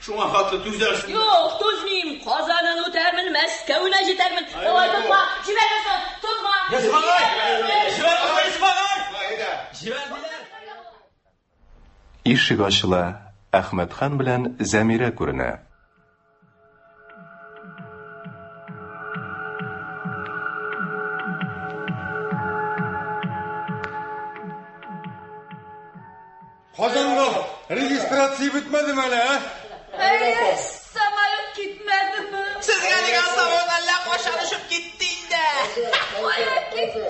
Шуңа хатлы түзәрсең. Юк, түзмим. Казанын үтәрмен, Мәскәүне җитәрмен. Алай тотма, җибәрмәсен. Тотма. Җибәрделәр. Ишек ачыла. Әхмәтхан белән Зәмирә күренә. Казанга регистрация бетмәдеме әле, Самолет китмәдеме? Сезгә дигән самолет әллә кашан очып китте инде. Кая китте?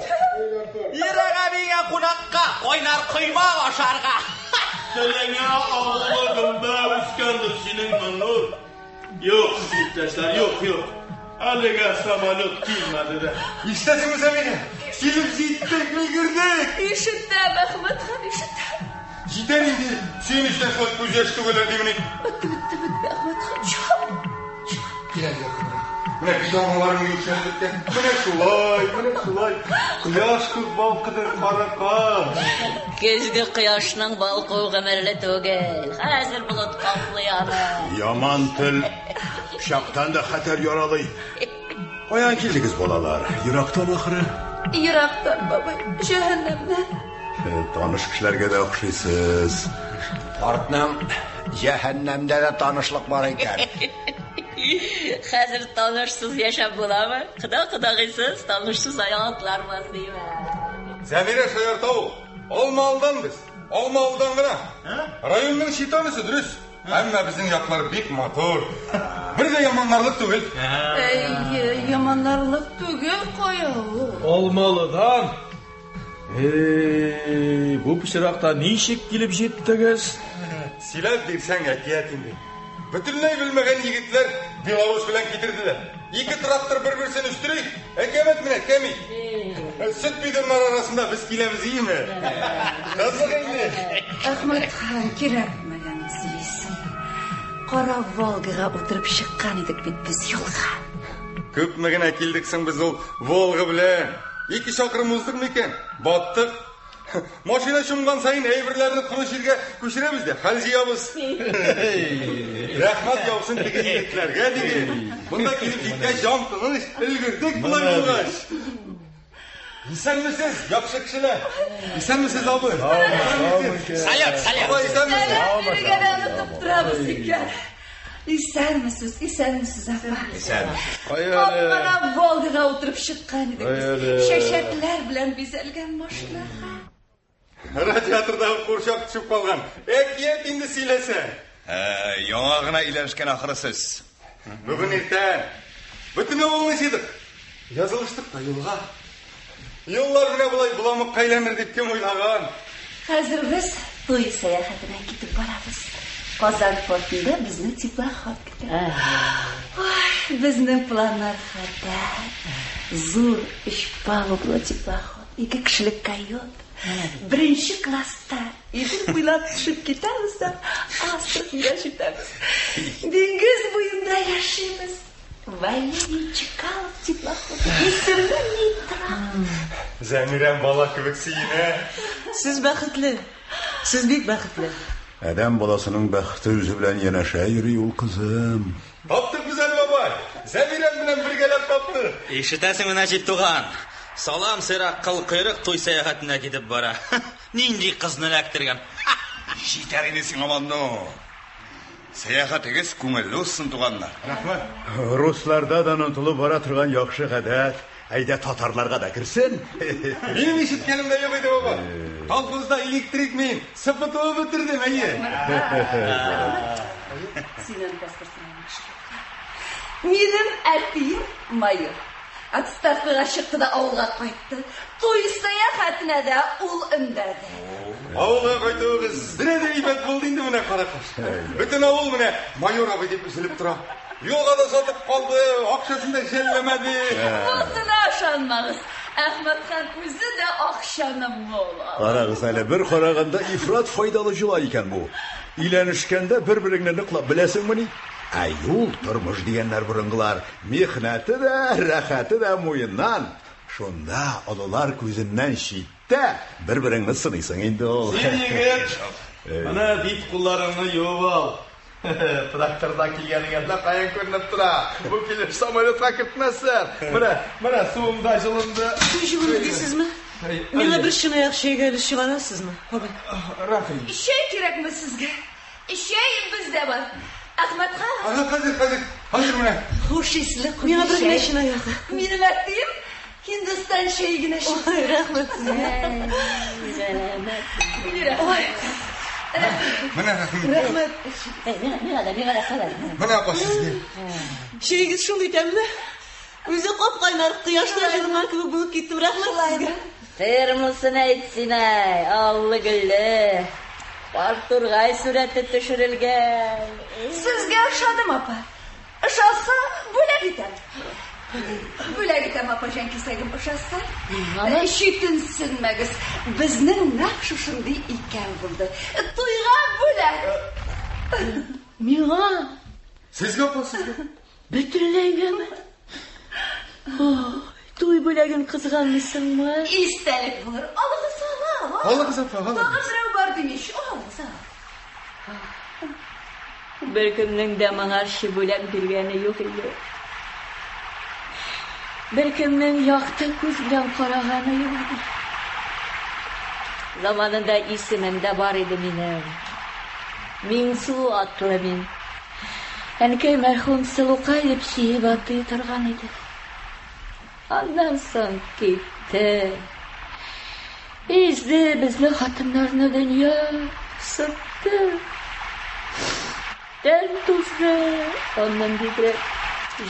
Йөрәгә миңа кунакка, кайнар койма ашарга. Сәләңә авылымда үскәндер синең Манур. Юк, иптәшләр, юк. Әлегә самолет килмәде дә. Ишетәсеңме Зәмирә? Килеп җиттек, өлгердек. Ишеттем, Әхмәтхан, ишеттем. Җитәр инде. Син эштән соң күз яшь түгелер димени. Бетте, Әхмәтхан, чыгам. Киләләр. Менә бидонларың юшәлдеккән. Менә шулай. Кояш күк балкыдыр карака. Көзге кояшның балкуы гомерле түгел. Хәзер булат каплый аны. Яман тел пычактан да хәтәр яралый. Каян килдегез, балалар? Ерактан ахыры? Ерактан, бабай, җәһәннәмнән. Таныш кешеләргә дә охшыйсыз. Картның җәһәннәмдә дә танышлык бар икән. Хәзер танышсыз яшәп буламы? Кыдагыйсыз, танышсыз аяклармын димә. Зәмирә Шаяртау, Алмалдан без. Алмалдан гына. Районның читанысы дөрес. Әмма безнең яклар бик матур. Бер дә яманнарлык түгел. Яманнарлык түгел кая ул. Алмалыдан. Бу пычракта ничек килеп җиттегез? Сөйләп бирсәң әкият инде. Бөтенләй белмәгән егетләр Беларусь белән китерделәр. Ике трактор бер-берсен үстерик, әкәмәт менә кәми. Сөт бидоннар арасында без киләбез име? Кызык инде. Әхмәтхан, кирәкмәгән сөйсен. Кара Волгага утырып чыккан идек бит без юлга. Күпме генә килдек соң без ул Волга белән. 2 чакрым уздык микән? Баттык. Машина чумган сайын әйберләрне кылы җиргә күчерәбез дә, хәл җыябыз. Рәхмәт яусын теге егетләргә диген. Монда килеп җиткәч җан тыныч, өлгердек булай булгач. Исәнмесез, яхшы кешеләр. Исәнмесез абый. Салют. Абый, исәнмесез. Бергә унутып торабыз икән. Исәнмесез, апа. Кая? Волгага утырып чыккан идек без. Чәчәкләр белән бизәлгән машинага. Радиаторда курчак төшеп калган. Әкият инде сөйләсә. Яңа гына иләшкән ахырысыз. Бүген иртән бөтен авылны җыйдык. Язылыштык та юлга. Юллар менә булай буламык кайланыр дип кем уйлаган? Хәзер без туй сәяхәтенә китеп барабыз. Казан портында безне теплоход көтә. Безнең планнар хәтәр. Зур 3 палублы теплоход, 2 кешелек кают. Беренче класста идел буйлап төшеп китәбез дә Астраханьга җитәбез. Диңгез буенда яшибез. Валерий Чкалов теплоход. Исемле Нитра. Зәмирәм бала кебек сөенә. Сез бәхетле. Сез бик бәхетле. Адәм баласының бәхете үзе белән янәшә йөри ул, кызым. Таптык без әле бабай. Зәмирәм белән бергәләп таптык. Ишетәсеңме, Нәҗип туган? Салам сирақ қыл құйрық той саяхатына кетіп бара. Нендей қызны ләктірген. Жетер едесің аманно. Саяхатыңыз көңілі olsun туғандар. Рахмат. Руслардан ұтылып бара тұрған яқшы ғадат. Әйдә татарларға да кірсін. Менің ешіткенімде yok еді баба. Колхозда электрик мен сыпытуы бітірдім әйе. Сенен бастырсың. Менің әтейім майор. Отставкаға шықты да ауылға қайтты. Той саяхатына да ол үндәді. Ауылға қайтуыңыз бірәді ибет болды енді міне қарақаш. Бүтін ауыл міне майор абай деп үзіліп тұра. Yolga da satıp kaldı, akşasını da jellemedi. Osuna aşanmağız. Ahmetхан өзі de akşanım ola. Қарағыз әлі бір қарағанда ифрат файдалы жыла екен бұл. Иленішкенде бір-біріңнен ықлап білесің мұны? Айыл тұрмыш дегенлер бұрынғылар. Мехнәті де, рәхәті де мойыннан. Шонда олылар көзіннен шитті. Бір-біріңні сынайсың енді ол. Сен егет, мұна бит құлларыңны еуіп ал. Тракторда келгеніңізді қайын көрініп тұра. Бұл келіп самолетқа кіртмәсір. Мына суымда жылынды. Жүгірді дейсіз ме? Мені бір шынаяқ шейгәлі шығарасыз ма? Рахим. Шей керек ме сізге? Шей бізде бар. Ахметхан. Қазір міне. Хош есілі. Мені бір не шынаяқы? Менің әттейім Hindistan şeygine şimdi. Ой, рахмет сізге. Міне рахмет. Рахмет. Міне апа сізге. Шейгіз шыл етемді. Өзі қоп қайнар қияшта жылыңар көбі болып кеттім. Рахмет сізге. Термосын әйтсін әй, аллы гүлі. Артурғай суреті түшірілген. Sizge aşadım apa. Aşağısa böyle gider. Böyle gider apa jenkisegim aşağısa. Şütünsünmegiz. Bizning naqşı şunday ekan buldu. To'yga böyle. Mira. Sizge apa sizge? Bütünleygemi? To'y bo'lagin qizg'anmisiң mı? İstelik var. Alıgısa var. Alıgısa var. Daha birov var demiş. Alıgısa. Bir kimning de mağarşı bo'lak bergani yo'q edi. Bir kimning yoqti ko'z bilan qaragani yo'q edi. Zamanında ismimde var edi mening. Mingsu atlı men. Әнкәй мәрхүм Сылуқай дип сөйіп атый торган иде. Андан соң китте. Изде безне хатыннарны дөнья сытты. Тән тузды, аннан бигрәк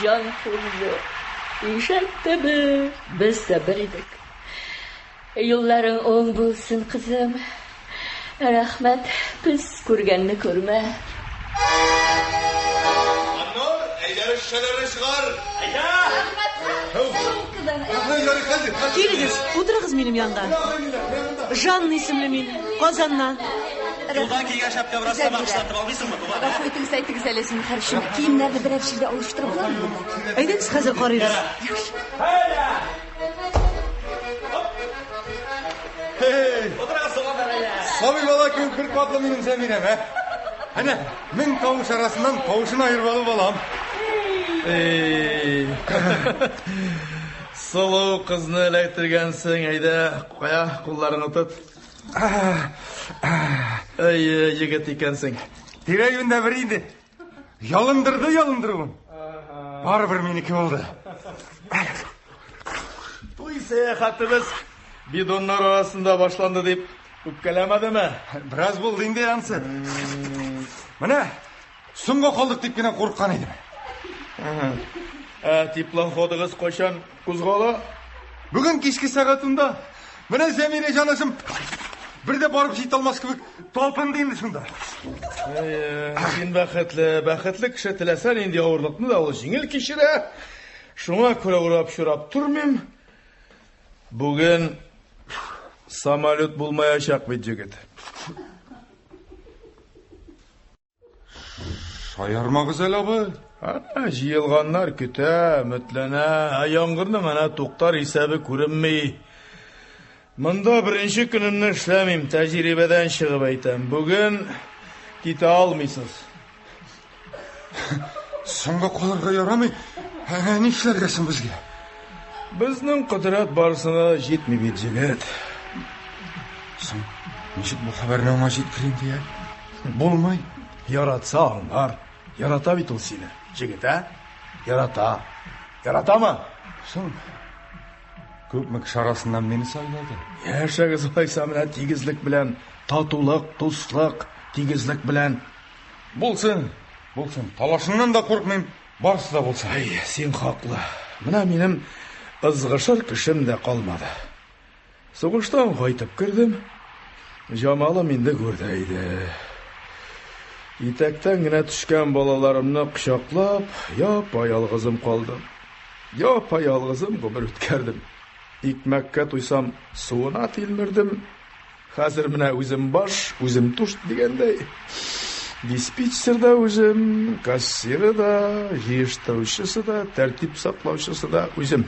жан тузды. Ишәтте без дә бер идек. Юлларың оң булсын, кызым. Рәхмәт, без күргәнне күрмә. Şişeleri çıkar. Келіңіз, отырыңыз менің yandan. Жанна есімлі мен, Қазаннан. Yoldan kelgan şapka biraz sabahçılatып almayсың mı? Гафу етіңіз, айтыңыз әлесін қаршым. Киімдерді бірәр жерде алыштырып алам. Айдаңыз қазір қарайыз. Сабый бала көк бір қатлы менің сәмирем, ә? Әне, мен тауыш арасынан тауышын айырып алып алам. Сұлу қызны электіргенсің, әйді, қоя, қолларын ұтып. Егет екенсің. Тирәйінде бір еді. Ялындырды. Бары бір менікі болды. Той саяхатымыз бидонлар арасында башланды деп үпкелемеді ме? Біраз болды енді ансы. Міне, сұңға қалдық деп кені қорыққан едім. Теплоходыңыз қошан құзғалы? Бүгін кешкі сағатында міне Зәмире жанашым бірде барып жейт алмас кебек талпынды енді сонда. Сен бақытлы кіші тілесен енді ауырлықны да ол жеңіл кешірі. Шуңа көре ұрап тұрмем. Бүгін самолет болмаяшақ бет жегет. Шайармағыз әлі абы? Жиылғаннар күтә, мүтләнә, яңғырны мәна тоқтар исәбі көрінмей. Мұнда бірінші күнімні ішләмейм, тәжірибеден шығып әйтем. Бүгін кете алмайсыз. Соңға қоларға ярамай, не ішлергесін бізге? Безнең құдірет барысына жетмей бет жігіт. Ничек бұл хабарны аңа жеткірейін дия? Болмай. Яратса аңлар. Ярата бит ул сине. Жігіт, ә? Ярата. Ярата ма? Көпме кеше арасыннан мені сайлады. Яшәгез олайса менә тигезлек белән, татулык, дуслык, тигезлек белән. Булсын. Талашыңнан да қорқмайм, барысы да булса. Син хаклы. Менә минем ызгышыр кешем дә калмады. Сугыштан кайтып кирдем. Җамалым инде күрдә иде. Итәктән генә төшкән балаларымны кочаклап, япа-ялгызым калдым. Япа-ялгызым гомер үткәрдем. Икмәккә туйсам, суына тилмердем. Хәзер менә үзем баш, үзем туш дигәндәй. Диспетчер да үзем, кассиры да, җыештыручысы да, тәртип саклаучысы да үзем.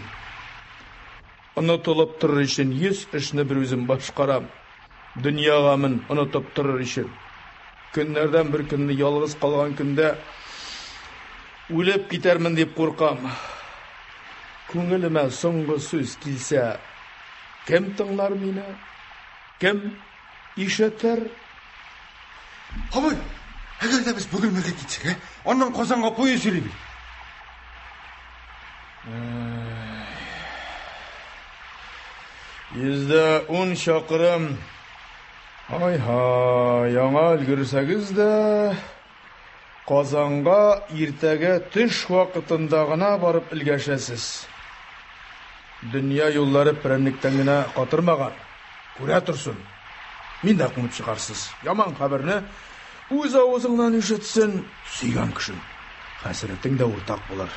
Онытылып торыр өчен 100 эшне бер үзем башкарам. Дөньяга мен онытып торыр өчен. Көннәрдән бер көнне ялгыз калган көндә үлеп китәрмен дип куркам. Күңелемә соңгы сүз килсә, кем тыңлар мине? Кем ишетер? Абай, әгәр дә без бөгелмәгә китсәк, аннан Казанга поезд йөри бит. Йөздә 10 чакрым. Яңа өлгерсәгез дә Казанга иртәгә төш вакытында гына барып өлгәшәсез. Дөнья юллары перәнлектән генә катырмаган. Күрә торсын. Мин дә күнеп чыгарсыз. Яман хәбәрне үз авызыңнан ишетсен сөйгән кешем. Хәсрәтең дә уртак булыр.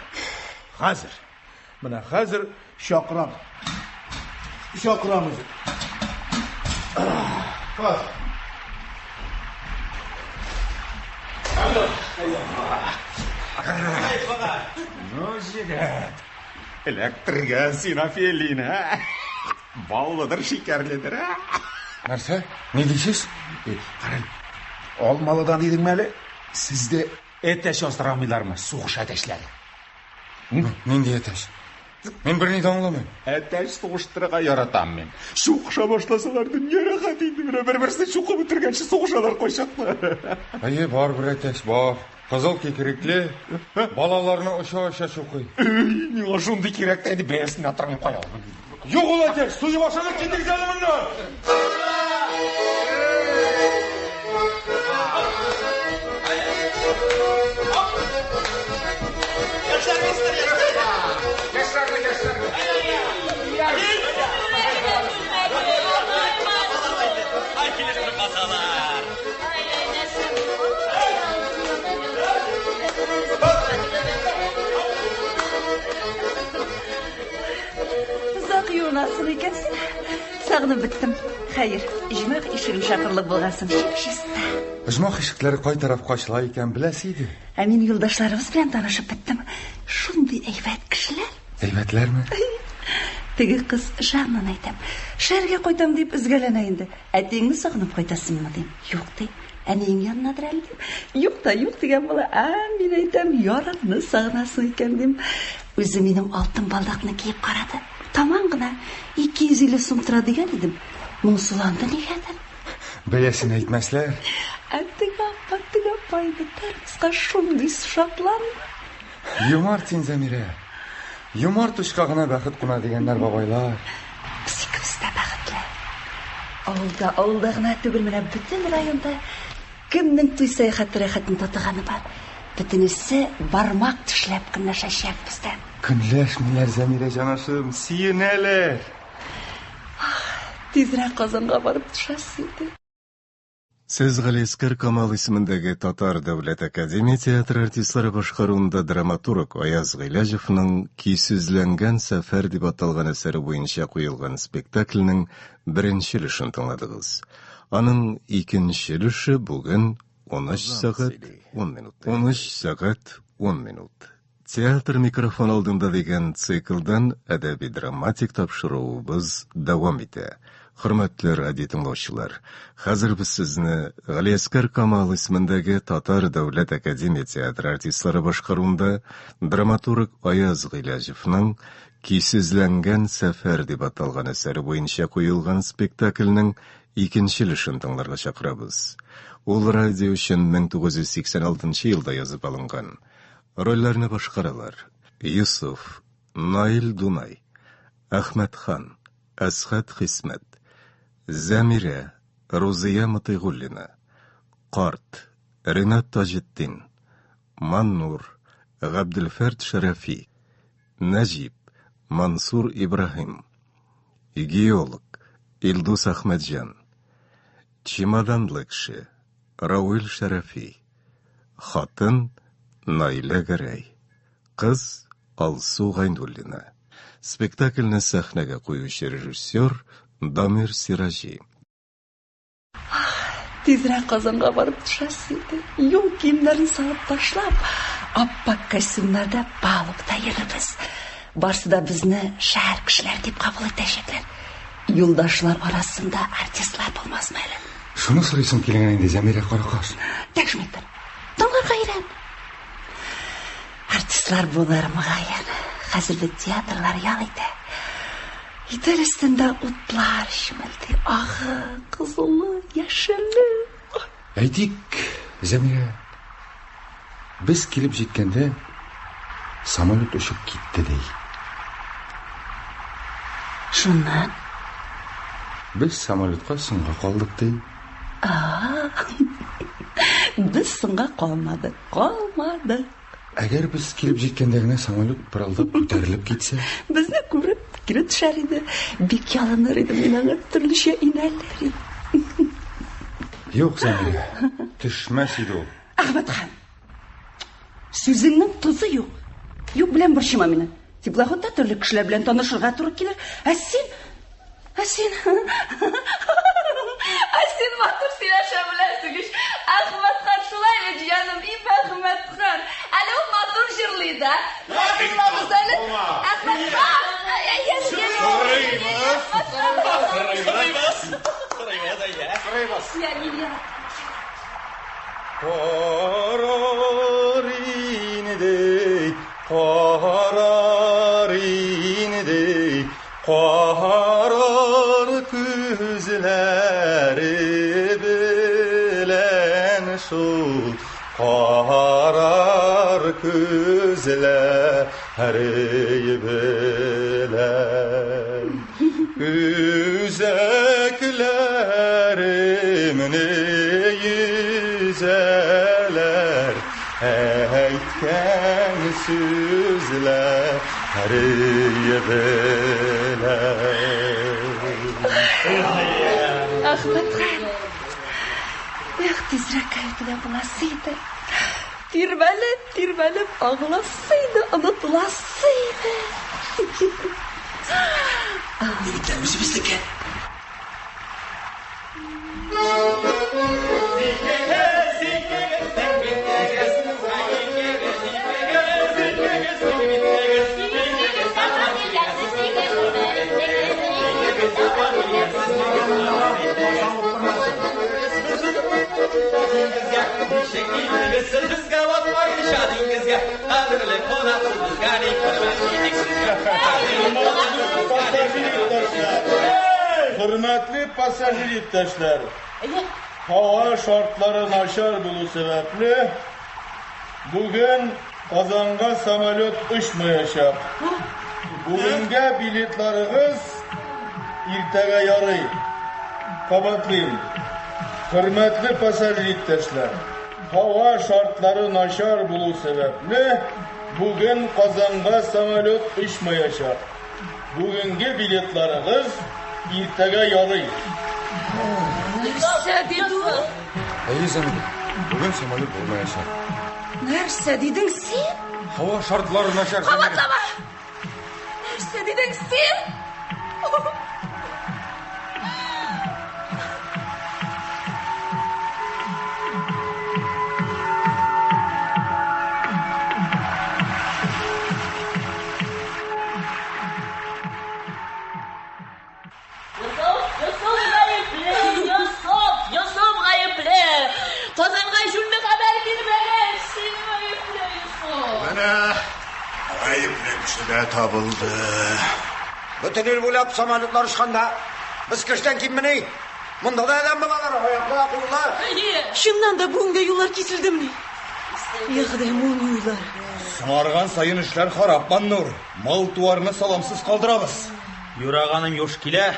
Хәзер. Менә хәзер чакрам. Чакрам үзе. Җегет. Электргә синафелин, баллыдыр, шикәрледер. Нәрсә? Ни дисез? Карай. Алмалыдан дидең мәле? Сездә әтәш астырамыйлармы? Сугыш әтәшләре. Нинди әтәш? Мен берни дә аңламыйм. Әтәш сугыштырырга яратам мин. Сугыша башласалар дөнья рәхәт инде. Менә бер-берсен чукып бетергәнче сугышалар кайчаклы. Бар бер әтәш бар. Кызыл кикрикле, балаларны оша-оша чукый. Миңа шундый кирәк тә иде, бәясен атырмый кая алмыйм. Юк ул әтәш, суйып ашалып китик әле моннан. Nasıl икәнсең? Сагынып беттем. Хәер, җимәк ишегем шакырлык булгансың. Чиста. Җимәк ишекләре кай тарафка ачыла икән беләсез иде. Мин юлдашларыбыз белән танышып беттем. Шундый әйбәт кешеләр. Әйбәтләрме? Теге кыз Жаннан әйтәм. Шәргә кайтам дип үзгәләнә инде. Әтеңне сагынып кайтасыңмы дим. Юк ди. Әниең яннадыр әле дим. Юк та юк дигән була. Мин әйтәм, ярымны сагынасың икән дим. Үзе минем алтын балдакны киеп карады. Таман гына 250 сум тора дигән идем. Моңсуланды нигәдер. Бәясен әйтмәсләр. Әттегә пайды тарыска шундый шатланды. Юмарт син, Зәмирә. Юмарт ушка гына бәхет куна дигәннәр бабайлар. Без икебез дә бәхетле. Алда гына түгел, менә бөтен районда кемнең туй сәяхәт рәхәтен татыганы бар. Бөтенесе бармак тешләп көнләшәчәк бездән. Көнләшмиләр, Зәмирә җанашым, сөенәләр. Тизрәк Казанга барып төшәсез иде. Сез Галискар Камал исемендәге Татар дәүләт академия театр артистлары башкаруында драматург Аяз Гыйләҗевнең «Кисүзләнгән сәфәр» дип аталган әсәре буенча куелган спектакльнең беренче өлешен тыңладыгыз. Аның икенче өлеше бүген 13 сәгать 10 минут. Театр микрофон алдында дигән циклдан әдәби драматик тапшыруыбыз дәвам итә. Hürmetli radio dinləyicilər, hazır biz sizni Галиаскар Камал ismindəgi Tatar Dövlət Akademiya Teatr artistləri başqarında dramaturg Ayaz G'ilajevning Keysizləngan Səfər deb atalgan əsəri boyunca qoyulgan spektaklning ikinci ilişini tыңларга чакырабыз. Ул радио өчен 1986 елда язып алынган. Рольләрне башкаралар: Юсуф, Наил Дунай, Ахмәтхан, Асхат Хисмәт, Замира, Рузия Матыйгуллина, Карт, Ринат Таҗетдин, Маннур, Габделфәрд Шарафи, Нәҗип, Мансур Ибраһим, геолог Илдус Ахмәтҗан, чемоданлы кеше Рауил Шарафи, хатын Наилә Гәрәй, кыз Алсу Гайнуллина. Спектакльне сәхнәгә куючы режиссер Дамир Сиражи. Тизрәк Казанга барып төшәсе иде. Юл киемнәрен салып ташлап, аппак костюмнарда палубта йөрибез. Барсы да безне шәһәр кешеләр дип кабул итәчәкләр. Юлдашлар арасында артистлар булмасмы әле? Шуны сорыйсың килгән инде, Замира каракаш. Тәкъшмәттер. Тыңларга өйрән. Артистлар булыр мөгаен. Хәзерге театрлар ял итә. Идел өстендә утлар шимелди. Ағы, кызылы, яшелле. Әйтик, Замира, без килеп җиткәндә самолет очып китте ди. Шуннан Без самолетка соңга калдык ди. Без соңга калмадык. Әгәр без килеп җиткәндә генә самолет пырылдап күтәрелеп китсә, безне күреп кире төшәр иде. Бик ялыныр иде, мин аңа төрлечә инәләр иде. Юк, Замира, төшмәс иде ул. Ахмәтхан, сүзеңнең тузы юк. Юк белән борчыма мине. Теплоходта төрле кешеләр белән танышырга туры килер. Ә син матур сөйләшә беләсең. Ахмәтхан шулай бит, җаным, Ахмәтхан. Әле ул матур җырлый да. Матурлабыз әле. Ахмәтхан. Qarar күзләре белән шул, qarar күзләре белән күзәкләремне yüzələr, әйткән сүзләр Ахмәтхан, тизрәк кайтыда буласыйды. Тирбәлеп аңласыйды, онытыласыйды. Егетләр, үзебезнеке. Hürmetli pasajir ittəşlər, hava şartları naşar bulu səbəbli bugün Kazan'a samolyot uçmayacak. Bugünkü biletlarınız irtəgə yarı. Kabatlıyım. Hürmetli pasajir ittəşlər, hava şartları naşar bulu səbəbli bugün Kazan'a samolyot uçmayacak. Bugünkü biletlarınız irtəgə yarı. Нәрсә диде ул? Әйе, Замира, бүген самолет булмаячак. Нәрсә дидең син? Hava şartları naşar. Кабатлама. Нәрсә дидең син? кеше дә табылды. Бүтін ел буйлап самолетлар ұшқанда, біз кіштен киммені? Мұнда да адам балалар, аяқта ақылдар. Шыннан да бүгінгі юлар кесілді міне. Яқыдай мұң юлар. Сыңарған сайын ішлер харап Маннур. Мал туарыны саламсыз қалдырабыз. Юрағаным yoş келе,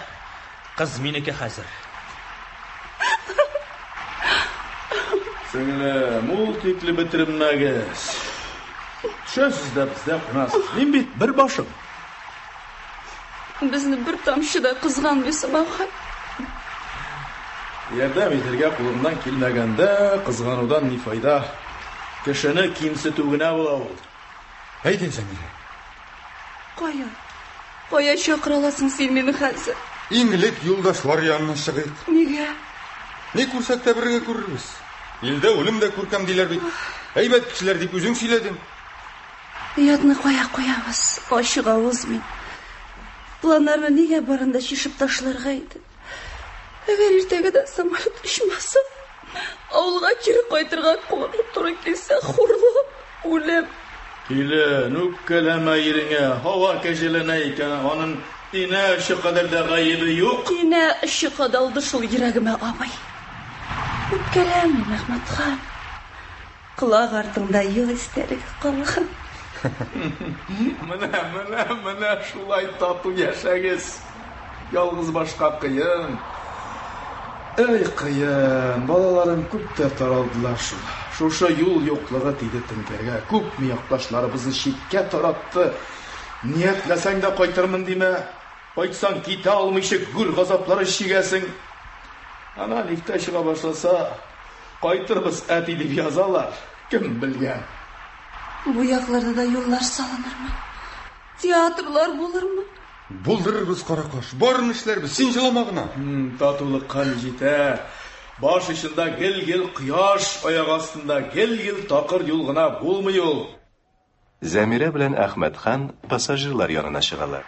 қыз менеке қазір. Сіңілі, мұл теклі бітірімнәгіз. Түшесіз де бізде қынасыз. Мен бет бір башым. Бізді бір тамшыда қызған бесі бауға. Ердем етерге қолымдан келмегенде, қызғанудан не файда. Кішіні кемсі төгіне бола ол. Әйден сәңгілі. Қоя шақыр аласың сен мені қазір. Еңгілік юлдашлар янына шығайық. Неге? Не көрсек те бірге көрірбіз. Елде өлім де көркем дейлер бейт. Әйбәт кішілер деп өзің сөйледің. Ятны қоябыз, ашық ауызмен. Планарны неге барында шешіп ташларға еді. Әгер ертегіде самолет ұшмаса, ауылға кері қайтырға қорып тұры келсе, құрлып, өлем. Келін, өпкелеме еріңе, хава кәжеліне екен, оның ине үші қадарда ғайыбы yok. Ине үші қадалды шул ерегіме абай. Өпкелеме, Махматхан. Құлақ артыңда ел істерік қалған. Міне, шулай тату яшәгіз. Ялғыз башқа қиын. Эй, қиын, балаларым көптер таралдылар шул. Шуша юл yoqlığı тиді тіңкерге. Көп мияқташлары бізі шетке таратты. Ниетләсәң дә қайтырмын деме. Қайтсаң кете алмайшы гүр ғазаплары шегесің. Ана лифтә шыға башласа, қайтырбыз әти деп язалар. Кім білген? Bu яқларда да yollar салыныр ма? Театрлар болыр ма? Болдырырбыз қарақаш, барын ішлербіз, сен жыламағына. Татулық қан жете. Баш ішінде гел-гел қияш, аяқ астында гел-гел тақыр юлғына болмай ол. Зәмирә белән Әхмәтхан пассажирлар янына чыгалар.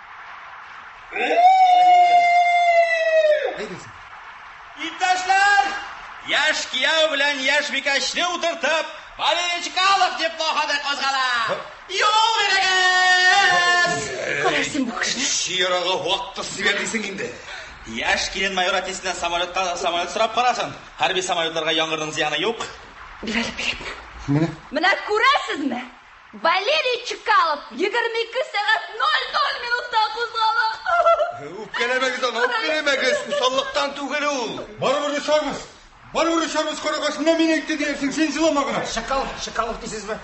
Иптәшләр, яшь кияү белән яшь бикәчне утыртып, Валеричкалов дип лохада козгала. Юл бирегез! Қарасың бұл кішіне? Шиырағы вақты сібер дейсің енді. Яш келін майор әтесінен самолет сұрап қарасын. Харби самолетларға яңғырдың зияны yok. Біліп. Мына көресіз ме? Валерий Чкалов 22 сағат 00 минутта қозғалы. Өпкелемегіз ана, өпкелемегіз. Усаллықтан түгел ол. Барыбыр ұшармыз. Барыбыр ұшармыз қарақашында мен екті дейсің, сен жыламағына. Шықалов дейсіз бі?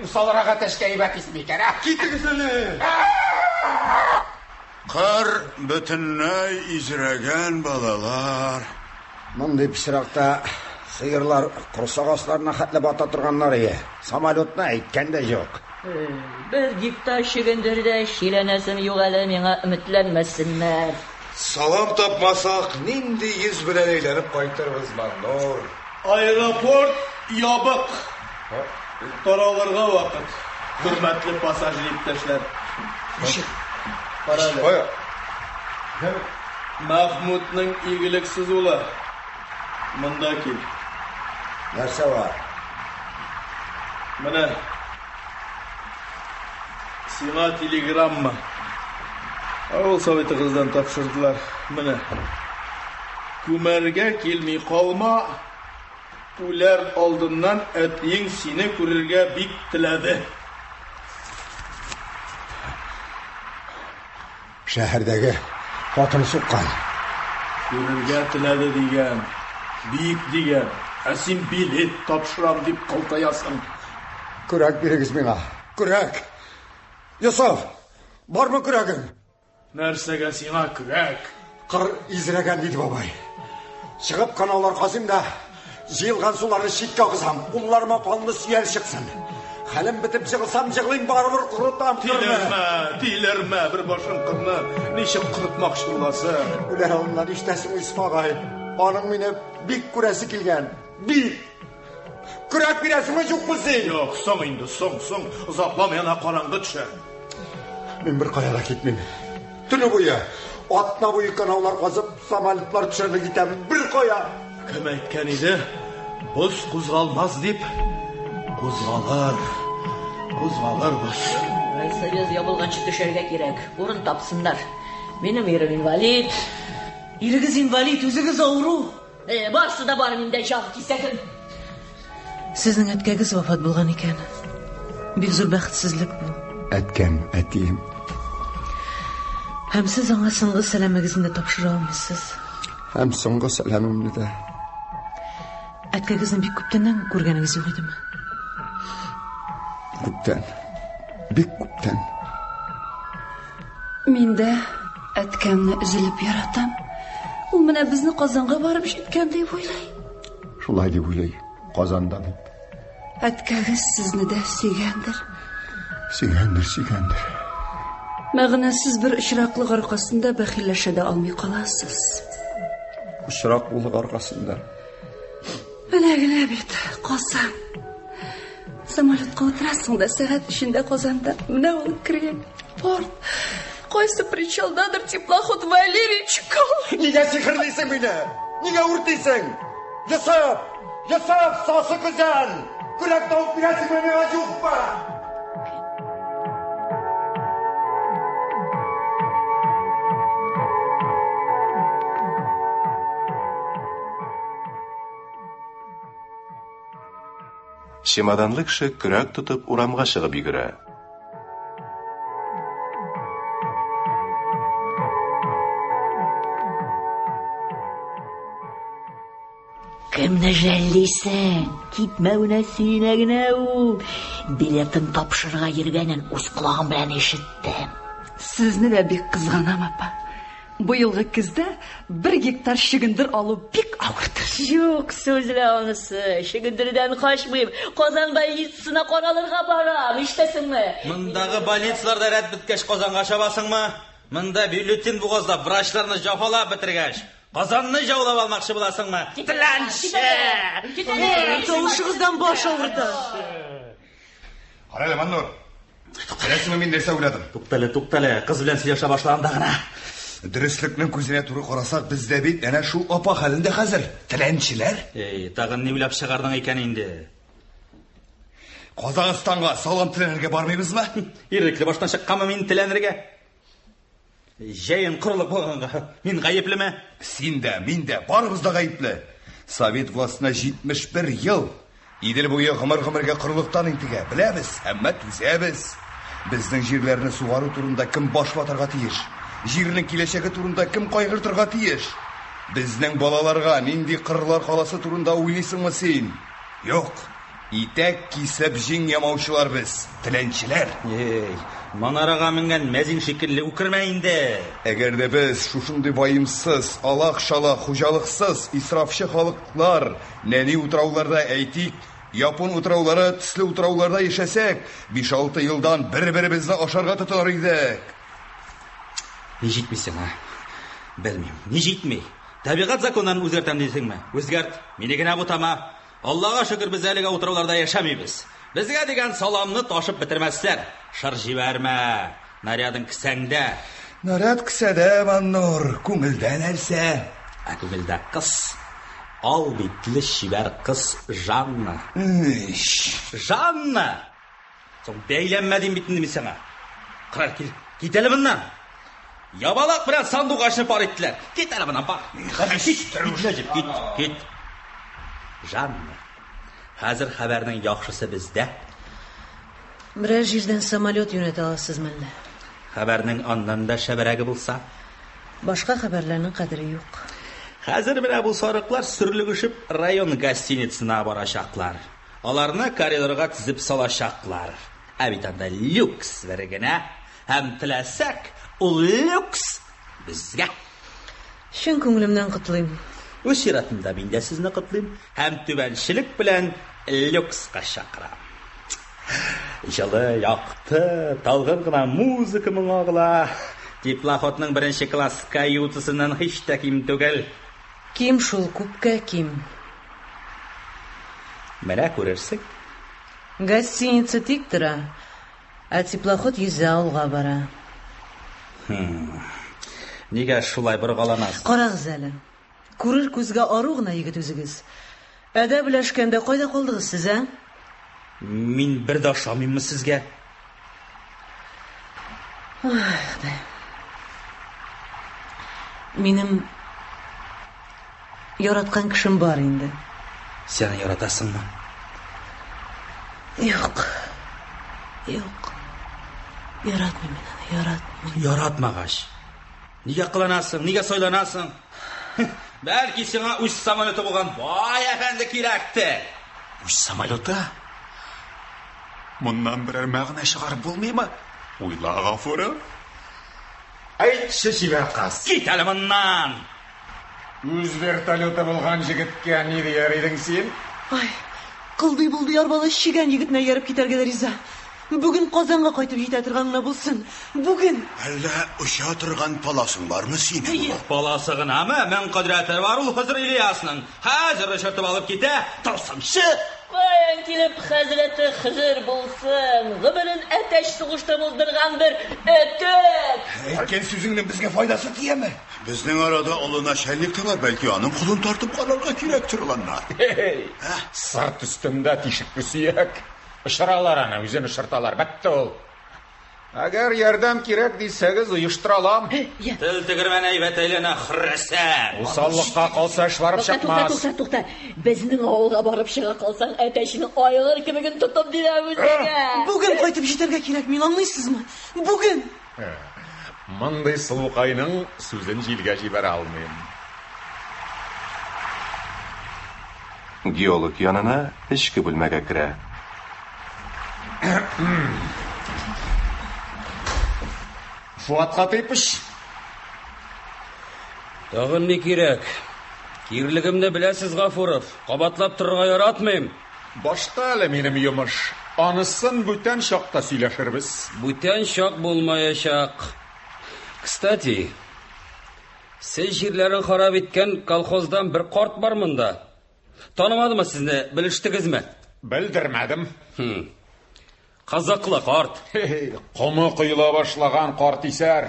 Усалыраға тәшкәйі бәкіз бекер, а? Кеттігіз әлі. Қар бүтіннәй изіреген балалар. Мұндай пісірақта сиырлар құрсақ астарына хәтлі бата тұрғанлар ие. Самолетна әйткен де жоқ. Бір дикта шегендерді шиленесім yok әлі меңа үмітләнмәсінмәр. Салам тапмасақ, нинди ез білән ейләніп қайтырбыз Маннур. Аэропорт ябық. Тараларға вақыт. Hürmetli pasajir iптәшләр. Қарады. Mahmudның игіліксіз улы. Мұнда кел. Нәрсе бар? Міне. Сиңа телеграмма. Ауыл советі қыздан тапшырдылар. Міне. Күмәрге келмей қалма. Үлер алдынан әтең сені көрерге бик тіләді. Шәһәрдәге қатын сұққан. Көрерге тіләді деген, бик деген, әсін билет тапшырам деп қалтаясың. Күрәк берегіз меңа. Күрәк. Йосов, бар мы күрәгің? Нәрсәгә сиңа күрәк? Қыр изрәгән дейді бабай. Шығып каналар қазым да, жиылған суларды шитке қызам. Ұлларыма қанды сүйер шықсын. Хәлім бітіп жығылсам жығылайым барыбыр құрытам. Тилерме, бір башын қырны, нешіп құрытмақшы боласы. Үлер алыннан іштәсің ұйспағай. Аның мені бик күрәсі келген. Бик. Күрәк берәсің ме жоқ бұзын? Жоқ, соң енді, соң. Ұзапламаяна қараңғы түші. Мен бір қаяла кетмейм. Түні бойы, атна бойы канаулар қазып, самолетлар түшерлі кетемін. Bir қоя. Кім әйткен еді? Бұз құзғалмаз деп. Қозғалар бұз. Совет ябылганчы төшәргә кирәк. Урын тапсыннар. Минем ирем инвалид. Ирегез инвалид, үзегез авыру. Барсы да бар миндә җан кисәгем. Сезнең әткәгез вафат булган икән. Бик зур бәхетсезлек бу. Әткәм, әтием. Һәм сез аңа соңгы сәламегезне тапшыра алмыйсыз. Һәм соңгы сәламемне дә. Әткәгезне бик күптән күргәнегез юк идеме? Күптән. Бик күптән. Мин дә әткәмне üzülеп яратам. Ул менә безне Казанга барып җиткән дип уйлый. Шулай дип уйлый. Казанда дип. Әткәгез сезне дә сөйгәндер. Сөйгәндер. Мәгънәсез бер очраклык аркасында бәхилләшә дә алмый каласыз. Очраклык аркасында. Менә генә бит Казан. Самолетка утырасың да сәгать эчендә Казанда. Менә ул кергән порт. Кайсы причалдадыр теплоход Валерий чыккан. Нигә сихерлисең мине? Нигә үртисең? Ясап, сасы güzel. Күрәк тауып бирәсең менә юкма. Чемоданлы кеше көрәк тотып урамга чыгып йөгерә. Кемне жәллисең? Китмәүенә сөенә генә ул. Билетын тапшырырга йөргәнен үз колагым белән ишеттем. Сезне дә бик кызганам, апа. Бу елгы көздә 1 гектар шигендер алу бик авырдыр. Юк, сүзле анысы. Шигендердән качмыйм. Казан больницасына каралырга барам, иштәсеңме? Мондагы больницаларда рәт биткәч Казанга чабасыңмы? Монда бюллетень бугазда врачларны җафалап бетергәч, Казанны җаулап алмакчы буласыңмы? Тиләнче! Тавышыгыздан баш авырта. Карале, Маннур. Рәсеме мин нәрсә уйладым? Туктале, кыз белән сөйләшә башлаганда гына. Дөреслекнең күзенә туры карасак, бездә бит әнә шул апа хәлендә хәзер. Тиләнчеләр. Тагын ни уйлап чыгардың икән инде? Казакъстанга салам теләнергә бармыйбызмы? Ирекле баштан чыкканмы мин теләнергә? Җәен кырлык булганга мин гаеплеме? Син дә, мин дә, барыбыз да гаепле. Совет властына 71 ел. Идел буе гомер-гомергә кырлыктан интегә. Беләбез, әмма түзәбез. Безнең җирләрне сугару турында кем баш ватарга тиеш? Җирнең киләчәге турында кем кайгыртырга тиеш? Безнең балаларга нинди кырлар каласы турында уйлыйсыңмы син? Юк. Итәк кисеп җиң ямаучылар без, теләнчеләр. Манарага менгән мәзин шикелле үкермә инде. Әгәр дә без шушындый ваемсыз, алак-шала, хуҗалыксыз, исрафчы халыклар, нәни утрауларда әйтик, япон утраулары, төсле утрауларда яшәсәк, 5-6 елдан бер-беребезне ашарга тотыныр идек. Ни җитмисең, Белмим, ни җитми. Табигать законын үзгәртәм дисеңме? Үзгәрт, мине генә бутама. Аллага шөкер, без әлегә утрауларда яшәмибез. Безгә дигән саламны ташып бетермәсләр. Шыр җибәрмә. Нарядың кисәңдә. Наряд кисәдә, Маннур, күңелдә нәрсә? Күңелдә кыз. Ал битле шибәр кыз Жанна. Жанна! Соң бәйләнмәдин бит инде сиңа. Кырар кит әле моннан. Ябалак белән сандук ашып бар иттеләр. Кит әле моннан, бар. Кит. Жанна. Хәзер хәбәрнең яхшысы бездә. Берәр җирдән самолет юнәтә аласызмы? Хәбәрнең аннан да шәбәрәге булса, башка хәбәрләрнең кадере юк. Хәзер менә бу сарыклар сөрлегешеп район гостиницасына барачаклар. Аларны коридорга тизеп салачаклар. Ә бит анда люкс бергенә, һәм теләсәк, ул люкс безгә. Чын күңелемнән котлыйм. Үз чиратында мин дә сезне котлыйм, һәм түбәнчелек белән люкска чакырам. Җылы, якты, талгын гына музыка моңагыла. Теплоходның 1-нче класс каютасыннан һич тә ким түгел. Ким шул, күпкә ким. Менә күрерсең. Гостиница тик тора, ә теплоход йөзә алга бара. Нигә шулай боргаланасыз? Карагыз әле. Күрер күзгә ару гына егет үзегез. Әдә беләшкәндә кайда калдыгыз сез, Мин бер дә ошамыйммы сезгә? Минем яраткан кешем бар инде. Сен яратасыңмы? Юк. Яратмыйм мин аны, яратмыйм. Яратмагач. Нигә кыланасың, нигә сойланасың? Бәлки сиңа үз самолеты булган бай әфәнде кирәкте. Үз самолеты? Моннан берәр мәгънә чыгарып булмыймы? Уйла, Гафуров. Әйтче, Җибәр кыз. Кит әле моннан. Үз вертолеты булган җегеткә ни дияр идең син? Ай, кылдый булды арбалы чигән егетне ярып китәргә дә риза. Бүген Казанга кайтып җитә торганына булсын. Бүген. Әллә ұша тұрған паласың бармы синең? Паласы гынамы? Мен кыдрәте бар ул Хызыр Ильясның. Хәзер шыртып алып китә. Торсамчы. Каян килеп хәзрәте Хызыр булсын. Гомерен әтәч сугышта булдырган бер әтәк. Әйткән сүзеңнең безгә файдасы тияме? Безнең арада олына шәллек тә бар, бәлки аның кулын тартып карарга кирәк торганнар. Сарт өстендә тишек сөяк. Ышыралар аны, үзен ышырталар, бәтте ул. Әгәр ярдәм кирәк дисәгез, оештыралам. Тел тегермән әйбәт әйләнә хрәсән. Усаллыкка калса эш барып чыкмас. Туктата. Безнең авылга барып чыга калсаң, әтәчне айгыр кебеген тотып дилә үзеңә. Бүген кайтып җитәргә кирәк, мин аңлыйсызмы? Бүген. Мондый сылукайның сүзен җилгә җибәрә алмыйм. Геолог янына эчке бүлмәгә керә. Фуатка тыйпыш. Тагын ни кирәк? Кирлегемне беләсез, Гафуров. Кабатлап торырга яратмыйм. Башта әле минем йомыш. Анысын бүтән чакта сөйләшербез. Бүтән чак булмаячак. Кстати, сез җирләрен харап иткән колхоздан бер карт бар монда. Танымадымы сезне, белештегезме? Белдермәдем. Казаклы карт. Комы кыйла башлаган карт исәр.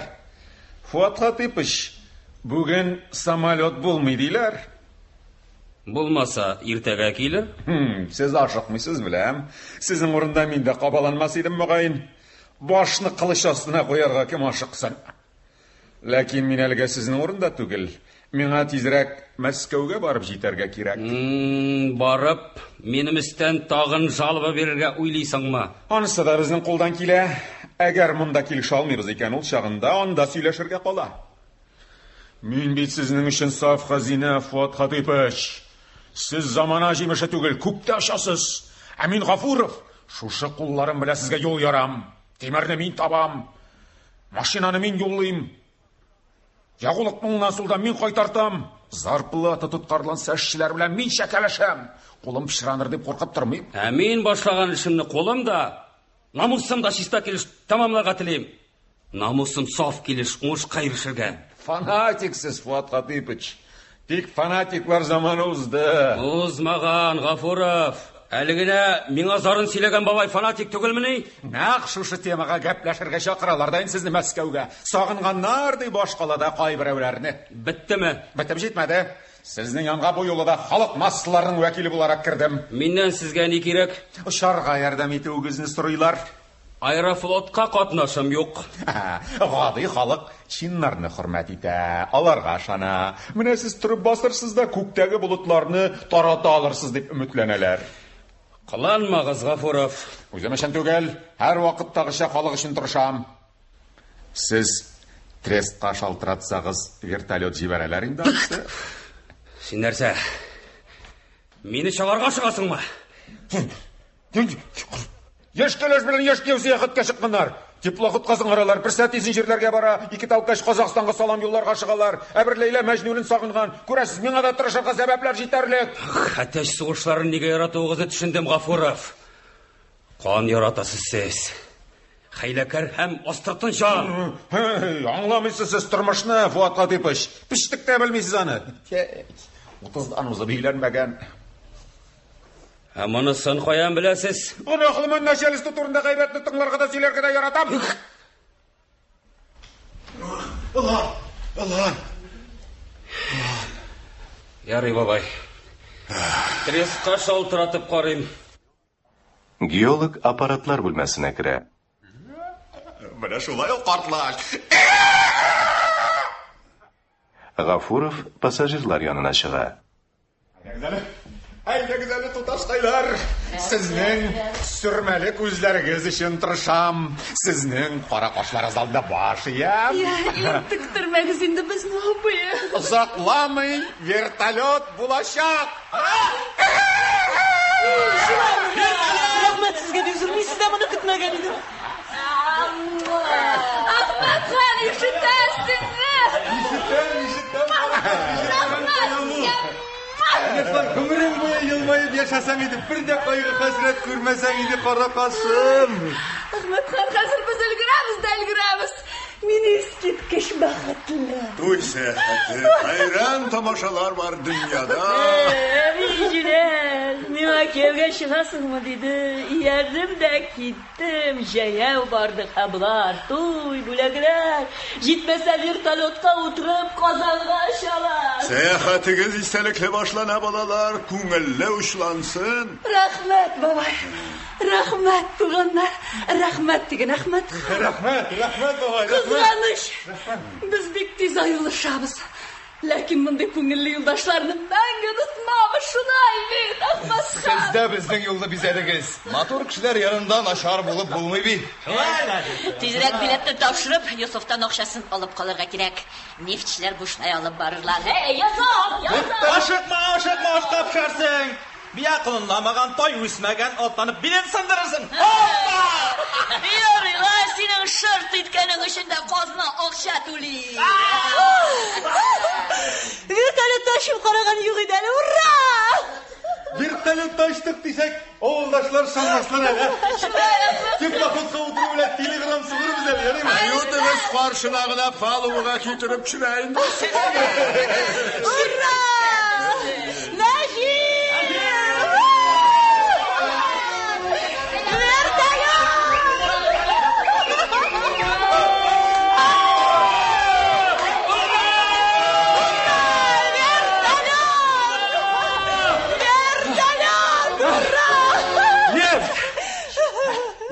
Фуатка тыйпыш. Бүген самолет булмый диләр. Булмаса, иртәгә килер. Сез ашыкмыйсыз беләм. Сезнең урында мин дә кабаланмас идем мөгаен. Башны кылыч астына куярга кем ашыксын. Ләкин мин әлегә сезнең урында түгел. Миңа тизрәк Мәскәүгә барып җитәргә кирәк. Барып, минем өстән тагын жалоба бирергә уйлыйсыңмы? Анысы да безнең кулдан килә. Әгәр монда килешә алмыйбыз икән, ул чагында анда сөйләшергә кала. Мин бит сезнең өчен саф хәзинә, Фуат Хатыйпыч. Сез замана җимеше түгел, күптә ашасыз. Ә мин Гафуров, шушы кулларым белән сезгә юл ярам. Тимерне мин табам. Машинаны мин юллыйм. Ягулык мыңнан сулдан мин кайтартам. Зарплата тоткарлан эшчеләр белән мин шәкәләшәм. Кулым пычраныр дип куркып тормыйм. Ә мин башлаган эшемне кулым да, намусым да чиста килеш тамамларга телим. Намусым саф килеш, уңыш кайрышырга. Фанатиксыз, Фуат Хатыйпыч. Тик фанатиклар заманы узды. Узмаган, Гафуров. Әлегенә миңа зарын сөйләгән бабай фанатик түгелмени? Нәкъ шушы темага гәпләшергә чакыралар да инде сезне Мәскәүгә. Сагынганнар ди башкалада кайберәүләрне. Биттеме? Бетеп җитмәде. Сезнең янга бу юлда халык массаларының вәкиле буларак кирдем. Миннән сезгә ни кирәк? Ошарга ярдәм итүегезне сорыйлар. Аэрофлотка катнашым юк. Гади халык чиннарны хөрмәт итә, аларга ышана. Менә сез турып басырсыз да күктәге болытларны тарата алырсыз дип өметләнәләр. Кыланмагыз, Гафуров. Үзем өчен түгел, һәр вакыттагыча халык өчен тырышам. Сез трестка шалтыратсагыз, вертолет җибәрәләр инде. Син нәрсә? Мине чыгарга чыгасыңмы? Яш кәләш белән яш кияү сәяхәткә чыкканнар. Теплоходка сыңаралар, бер сәт изин җирләргә бара, ике талкаш Казакстанга салам юлларга чыгалар. Ә бер Ләйлә Мәҗнүнен сагынган. Күрәсез, миңа да тырышырга сәбәпләр җитәрлек. Әтәч сугышларын нигә яратуыгызны төшендем, Гафуров. Кан яратасыз сез. Хәйләкәр һәм астыртын җан. Аңламыйсыз сез тормышны, Фуат Хатыйпыч. Пиштек тә белмисез аны. 30дан узып өйләнмәгән. Ә монысын каян беләсез? Аны ахлымын начальство турында гайбәтне тыңларга да сөйләргә дә яратам. Allah. Ярый, бабай. Трескка шалтыратып карыйм. Геолог аппаратлар бүлмәсенә керә. Менә шулай ул картлар. Гафуров пассажирлар янына чыга. Әйдәгез әле туташкайлар, сезнең сүрмәле күзләрегез өчен тырышам. Сезнең кара кашларыгыз алдында баш иям. Интектирмәгез инде безне, абый. Озакламый вертолет булачак. Рәхмәт сезгә, дизер, мин сездән моны көтмәгән идем. Ахматхан, ишетәсеңме? Гомерең буе елмаеп яшасаң иде, бер дә кайгы хәсрәт күрмәсәң иде, кара кашым. Ахматхан, хәзер без өлгерәбез. Мин искиткеч бәхетле. Туй сәхәте, хайран тамашалар бар дөньяда. Җиләл, миңа кияүгә чыгасыңмы диде. Иярдем дә киттем. Җәяү барды хәблар, туй, бүләкләр. Җитмәсә вертолетка утырып Казанга очалар. Сәяхәтегез истәлекле башлана, балалар, күңелле учлансын. Рәхмәт, бабай. Рәхмәт, туганнар. Рәхмәт диген Әхмәт. Рәхмәт, бабай. Кызганыч. Без бик тиз аерылышабыз. Ләкин мондый күңелле юлдашларны мәңге онытмабыз, шулай бит, Ахматхан. Сез дә безнең юлны бизәдегез. Матур кешеләр янында начар булып булмый бит. Тизрәк билетны тапшырып, Йосыфтан акчасын алып калырга кирәк. Нефтчеләр бушлай алып барырлар. Йосыф! Ашыкма, ашкап шәрсең. Бия кылынламаган, той үсмәгән, атланып билет сындырырсың. Ярыйлар, синең шырт иткәнең өчен дә казна акча түли. Вертолет ташып караган юк иде әле, ура! Вертолет таштык дисәк, авылдашлар шаңласлар әле. Теплоходка утыру белән телеграм сугырбыз әле, ярыймы? Ютыгыз каршына гына палубага китереп чүрәйин. Ура! Нәҗи!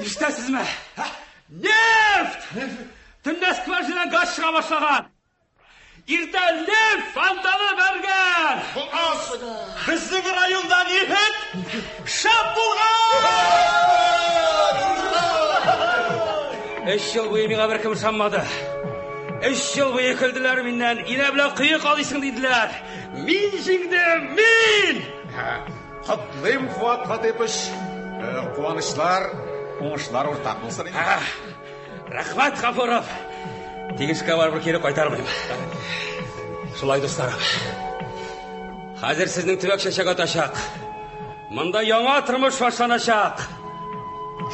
Ишетәсезме? Нефт! Төнлә скважинадан газ чыга башлаган. Иртә нефт фонтаны бәргән. Безнең районда нефт шап булган! 3 ел буе миңа беркем ышанмады. 3 ел буе көлделәр миннән, инә белән кыек алыйсың диделәр. Мин җиңдем, мин! Котлыйм Фуат Хатыпыч. Куанычлар, уңышлар уртак булсын инде. Рәхмәт, Гафуров. Тигезгә барып кире кайтармыйм. Шулай, дусларым. Хәзер сезнең төбәк чәчәк атачак. Монда яңа тормыш башланачак.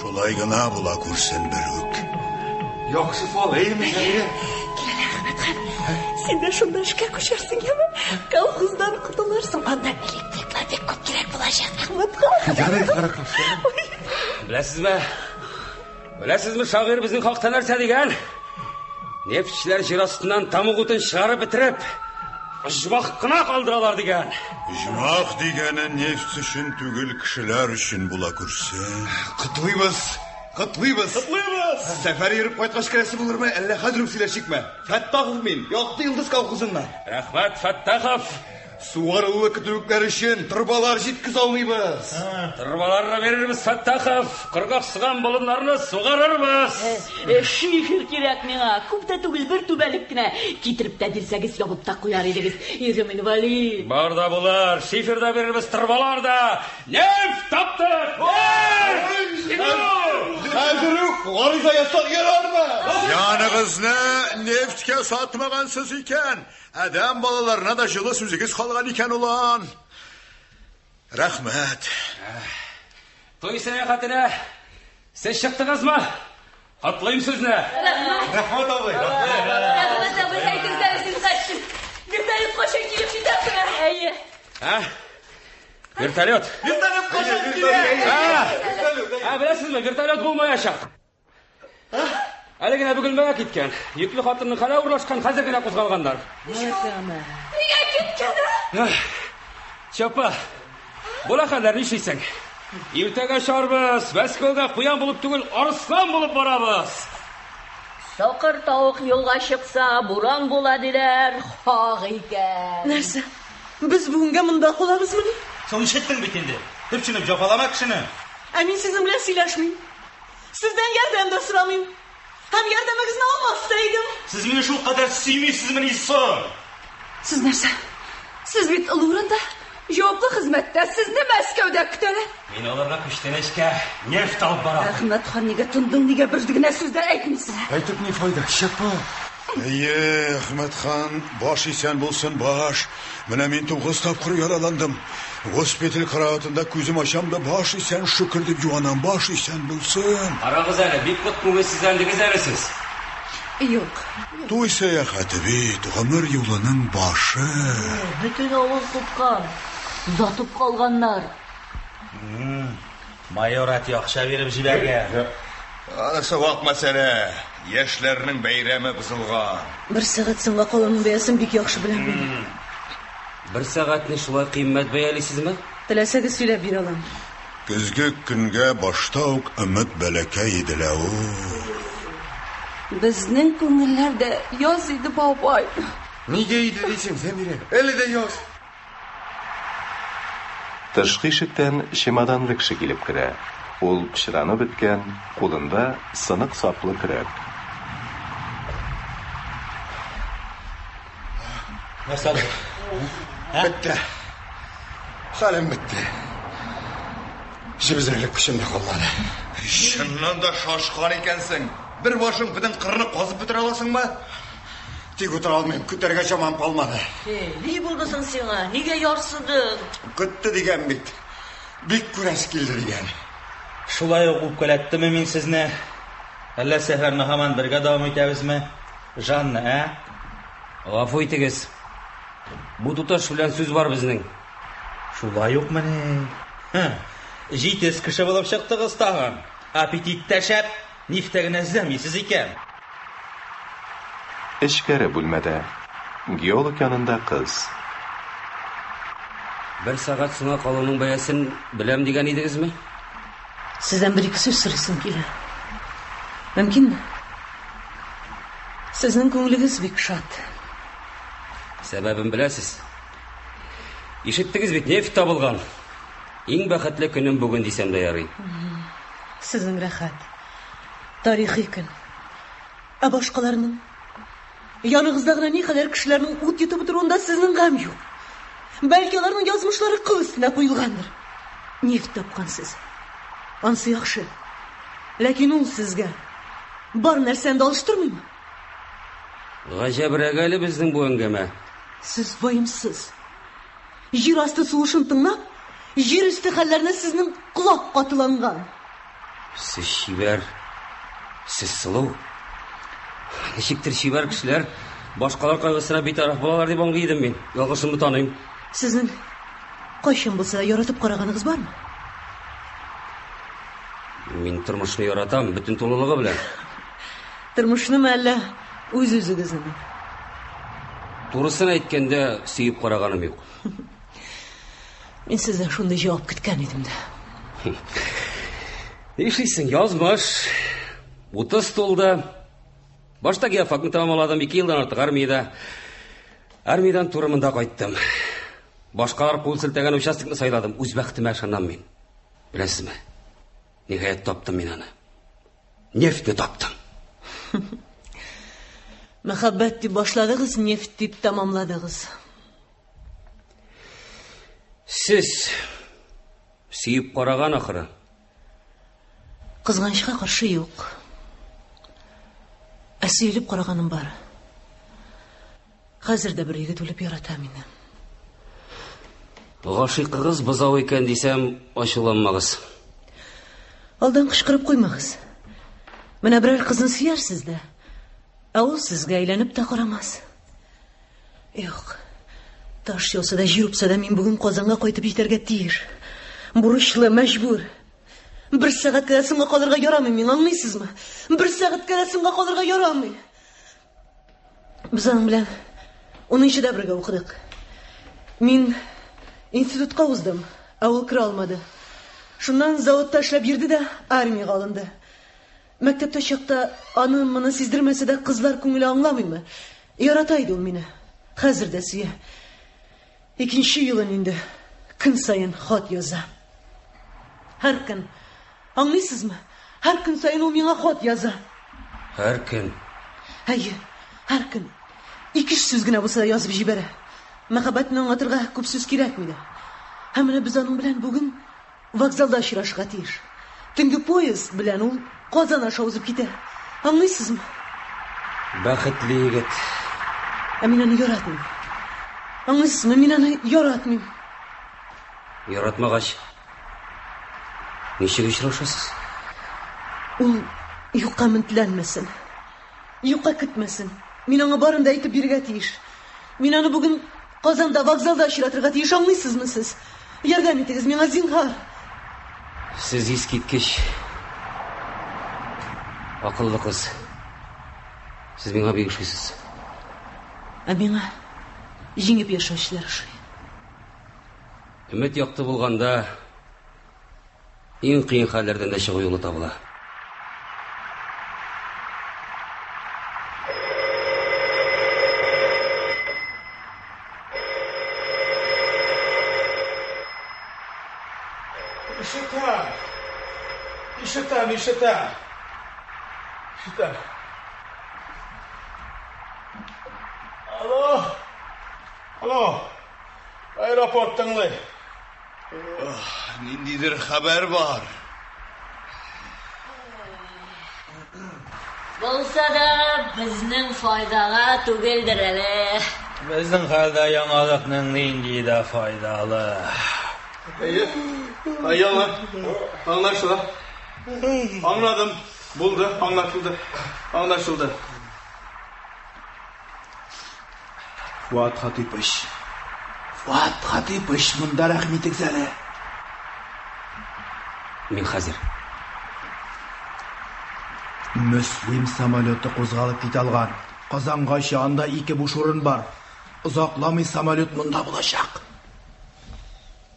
Шулай гына була күрсен берүк. Яхшы фалыйм әле. Син дә шунда эшкә күчәрсең, яме? Колхоздан кутылырсың. Анда электриклар бик күп кирәк булачак, Әхмәтхан. Ярый, кара кашым. Беләсезме, шагыйрь безнең хакта нәрсә дигән? Нефтчеләр җир астыннан тамук утын чыгарып бетереп, оҗмах кына калдыралар дигән. Оҗмах дигәне нефт өчен түгел, кешеләр өчен була күрсен. Котлыйбыз. Сәфәр йөреп кайткач керәсе булырмы, әллә хәзер үк сөйләшикме? Фәттахов мин, Якты Йылдыз колхозыннан. Рәхмәт, Фәттахов. Сугарылы көтүкләр өчен трубалар җиткез алмыйбыз. Трубаларны бирербез, Фәттахов. Кыргак сыган болыннарны сугарырбыз. Шифер кирәк миңа. Күп тә түгел, бер түбәлек кенә. Китереп тә бирсәгез, ябып та куяр идегез. Ирем инвалид. Бар да булыр. Шифер да бирербез, трубалар да. Нефт таптык! Хәзер үк гариза ясап ярармы? Яныгызны нефткә сатмагансыз икән. Адам балаларына да җылы сүзегез калган икән улан. Рәхмәт. Той сәяхәтенә сез чыктыгызмы? Котлыйм сезне. Рәхмәт абый. Рәхмәт абый, әйтегез син качтың. Вертолет качан килеп җитәсең? Әйе. Вертолет. Вертолет качан килә? Беләсезме, вертолет булмаячак. Әле генә бүген мәгә киткән. Йөкле хатынның хәле урлашкан, хәзер генә кузгалганнар. Нигә киткән? Чапа. Була хәлләр нишлисең? Иртәгә чарбыз, Мәскәүгә куян булып түгел, арыслан булып барабыз. Сақыр тауық yolға шықса, буран бола диләр, хақ икән. Нәрсә? Без бүгенгә монда калабызмы? Соң ишеттең бит инде. Төпченеп җафалама кешене. Ә мин сезнең белән сөйләшмим. Сездән ярдәм дә сорамыйм. Һәм ярдәмегезне алмаста идем. Сез мине шул кадәр сөймисезме, Исо? Сез нәрсә? Сез бит Луранда жауаплы хезмәттә, сезне Мәскәүдә көтәләр. Мин аларга күчтәнәчкә нефт алып барам. Әхмәт хан, нигә тындың, нигә бер генә сүздәр әйтмисез? Әйтеп ни файда, шапа. Әйе, Әхмәт хан, баш исән булсын, баш. Менә мин 9 тапкыр яраландым. Госпиталь караватында күзем ачам да баш исән, шөкер дип юанам, баш исән булсын. Арагыз әле, бик күп күңелсезләндегез әле сез. Юк. Туй сәяхәте бит, гомер юлының башы. Бөтен авыл купкан. Затып калганнар. Майорат яхша биреп җибәргән. Анысы вак мәсьәлә. Яшьләрнең бәйрәме бузылган. 1 сәгать соңга калуның бәясен бик яхшы беләм мин. 1 сәгатьне шулай кыйммәт бәялисезме? Теләсәгез сөйләп бирә алам. Көзге көнгә башта ук өмет бәләкәй иделә ул. Безнең күңелләрдә яз иде, бабай. Нигә иде дисең, Сәмирә? Әле дә яз. Тышкы ишектән чемоданлы кеше килеп керә. Ул пычранып беткән, кулында сынык саплы көрәк. Нәрсә? Бетте. Хәлем бетте. Җибезерлек көчем дә калмады. Чыннан да шашкан икәнсең. Бер башың бөтен кырны казып бетерә аласыңмы? Тик утыра алмыйм, көтәргә чамам калмады. Ни булды соң сиңа? Нигә ярсыдың? Көтте дигән бит. Бик күрәс килде дигән. Шулай ук үпкәләттеме мин сезне? Әллә сәфәрне һаман бергә дәвам итәбезме? Жанна, ә? Гафу итегез. Бу туташ белән сүз бар безнең. Шулай ук менә. Җитез кеше булып чыктыгыз тагын. Аппетит тәшәп, нифтәгенә эзләмисез икән. Эчкәре бүлмәдә геолог янында кыз. 1 сәгать соңга калуның бәясен беләм дигән идегезме? Сездән 1-2 сүз сорыйсым килә. Мөмкинме? Сезнең күңелегез бик шат. Сәбәбен беләсез. Ишеттегез бит, нефт табылган. Иң бәхетле көнем бүген дисәм дә ярый. Сезнең рәхәт. Тарихи көн. Ә башкаларның? Яныгызда гына никадәр кешеләрнең ут йотып утыруында сезнең гам юк. Бәлки аларның язмышлары кыл өстенә куелгандыр. Нефт тапкансыз. Ансы яхшы. Ләкин ул сезгә бар нәрсәне алыштырмыймы? Гаҗәбрәк әле безнең бу әңгәмә. Сез ваемсыз. Җир асты сулышын тыңлап, җир өсте хәлләренә сезнең колак катыланган. Сез чибәр, сез сылу. Ничектер чибәр кешеләр башкалар кайгысына битараф булалар дип аңлый идем мин. Ялгышымны таныйм. Сезнең кайчан булса яратып караганыгыз бармы? Мин тормышны яратам, бөтен тулылыгы белән. Тормышнымы әллә үз-үзегезне? Турысын әйткәндә, сөеп караганым юк. Мин сездән шундый җавап көткән идем дә. Нишлисең, язмыш. 30 тулды. Башта геофакны тамамладым, 2 елдан артык армиядә. Армиядан турымында кайттым. Башкалар кул селтәгән участокны сайладым. Үз бәхтемә ышанам мин. Беләсезме? Ниһаять таптым мин аны. Нефтне таптым. Мәхәббәт дип башладыгыз, нефт дип тамамладыгыз. Сез сөеп караган ахыры. Кызганычка каршы юк. Ә сөйлеп караганым бар. Хәзер дә бер егет үлеп ярата мине. Гашыйкыгыз бозау икән дисәм, ачуланмагыз. Алдан кычкырып куймагыз. Менә берәр кызны сөярсез дә, ә ул сезгә әйләнеп тә карамас. Юк. Таш яуса да, җир үпсә дә, мин бүген Казанга кайтып җитәргә тиеш. Бурычлы, мәҗбүр. 1 сәгатькә соңга калырга ярамый, мин аңлыйсызмы? 1 сәгатькә соңга калырга ярамый. Без аның белән 10-нчыда бергә укыдык. Мин институтка уздым, ә ул кira алмады. Шуннан заводта эшләп йөрде дә армиягә алынды. Мәктәптә чакта аны моны сиздермәсә дә кызлар күңеле аңламыймы? Яратайды ул мине. Хәзер дә сөя. 2нче елын инде. Көн сайын хат яза. Һәр көн. Аңлыйсызмы? Һәр көн сайын ул миңа хат яза. Һәр көн. Әйе, һәр көн. 2 сүз генә булса язып җибәрә. Мәхәббәтне аңлатырга күп сүз кирәкми дә. Һәм менә без аның белән бүген вокзалда очрашырга тиеш. Төнге поезд белән ул Казан аша узып китә. Аңлыйсызмы? Бәхетле егет. Ә мин аны яратмыйм. Аңлыйсызмы, мин аны яратмыйм. Яратмагач, ничек очрашасыз? Ул юкка мөнтләнмәсен. Юкка көтмәсен. Мин аңа барын да әйтеп бирергә тиеш. Мин аны бүген Казанда вокзалда очратырга тиеш, аңлыйсызмы сез? Ярдәм итегез миңа, зинһар. Сез искиткеч. Акыллы кыз. Сез миңа бик ошыйсыз. Ә миңа җиңеп яшәүчеләр ошый. Өмет якты булганда иң кыен хәлләрдән дә чыгу юлы табыла. Ишетәм. Алло. Аэропорттыңлы. Ниндидер хәбәр бар. Булса да безнең файдага түгелдер әле. Безнең хәлдә яңалыкның нинди дә файдалы. Аяла. Аңлашыла. Аңладым. Булды, аңлашылды. Fuat Хатипыч, монда рәхмит итегез. Мин хәзер. Мөслим самолеты кузгалып китә алган. Казанга анда 2 буш урын бар. Узакламый самолет монда булачак.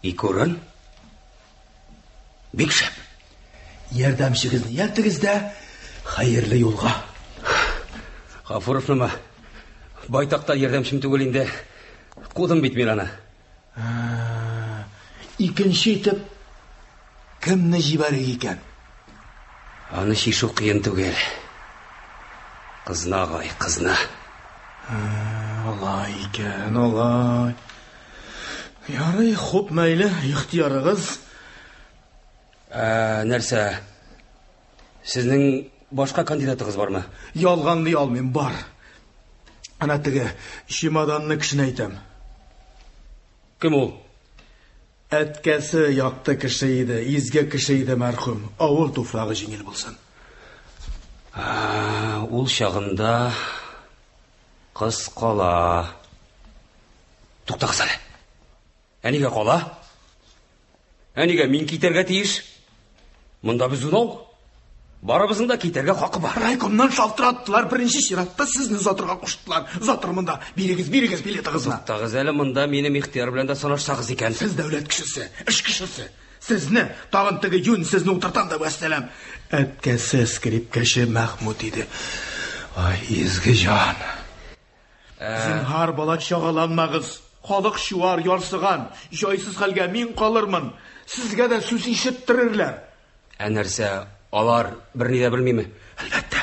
2 урын? Бик шәп. Ярдәмчегезне ялтыгыз да, хәерле юлга. Гафуровны байтакта ярдәмчем түгел инде. Кудым бит мин аны. Икенче итеп кемне җибәрик икән? Аны шишу кыен түгел. Кызна гай, кызна. Алай икән, алай. Ярый, хуп, мәйле, ихтиярыгыз. Нәрсә? Сезнең башка кандидатыгыз бармы? Ялганлый алмыйм, бар. Ана теге чемоданны кешене әйтәм. Кем ул? Әткәсе якты кеше иде, изге кеше иде мәрхүм. Авыр туфрагы җиңел булсын. Ул чагында кыз кала. Туктагыз әле. Әнигә кала? Әнигә мин китәргә тиеш? Монда без унау. Барыбызның да китәргә хакы бар. Райкомнан шалтыраттылар, беренче чиратта сезне озатырга куштылар. Озатыр монда. Бирегез билетыгызны. Туктагыз әле, монда минем ихтияр белән дә санашсагыз икән. Сез дәүләт кешесе, эш кешесе. Сезне тагын теге юн сезне утыртам да вәссәлам. Әткәсе скрипкәче Мәхмүд иде. Ай, изге җан. Зинһар, бала чагаланмагыз. Халык шуар ярсыган. Җайсыз хәлгә мин калырмын. Сезгә дә сүз ишеттерерләр. Нәрсә, алар берни дә белмиме? Әлбәттә.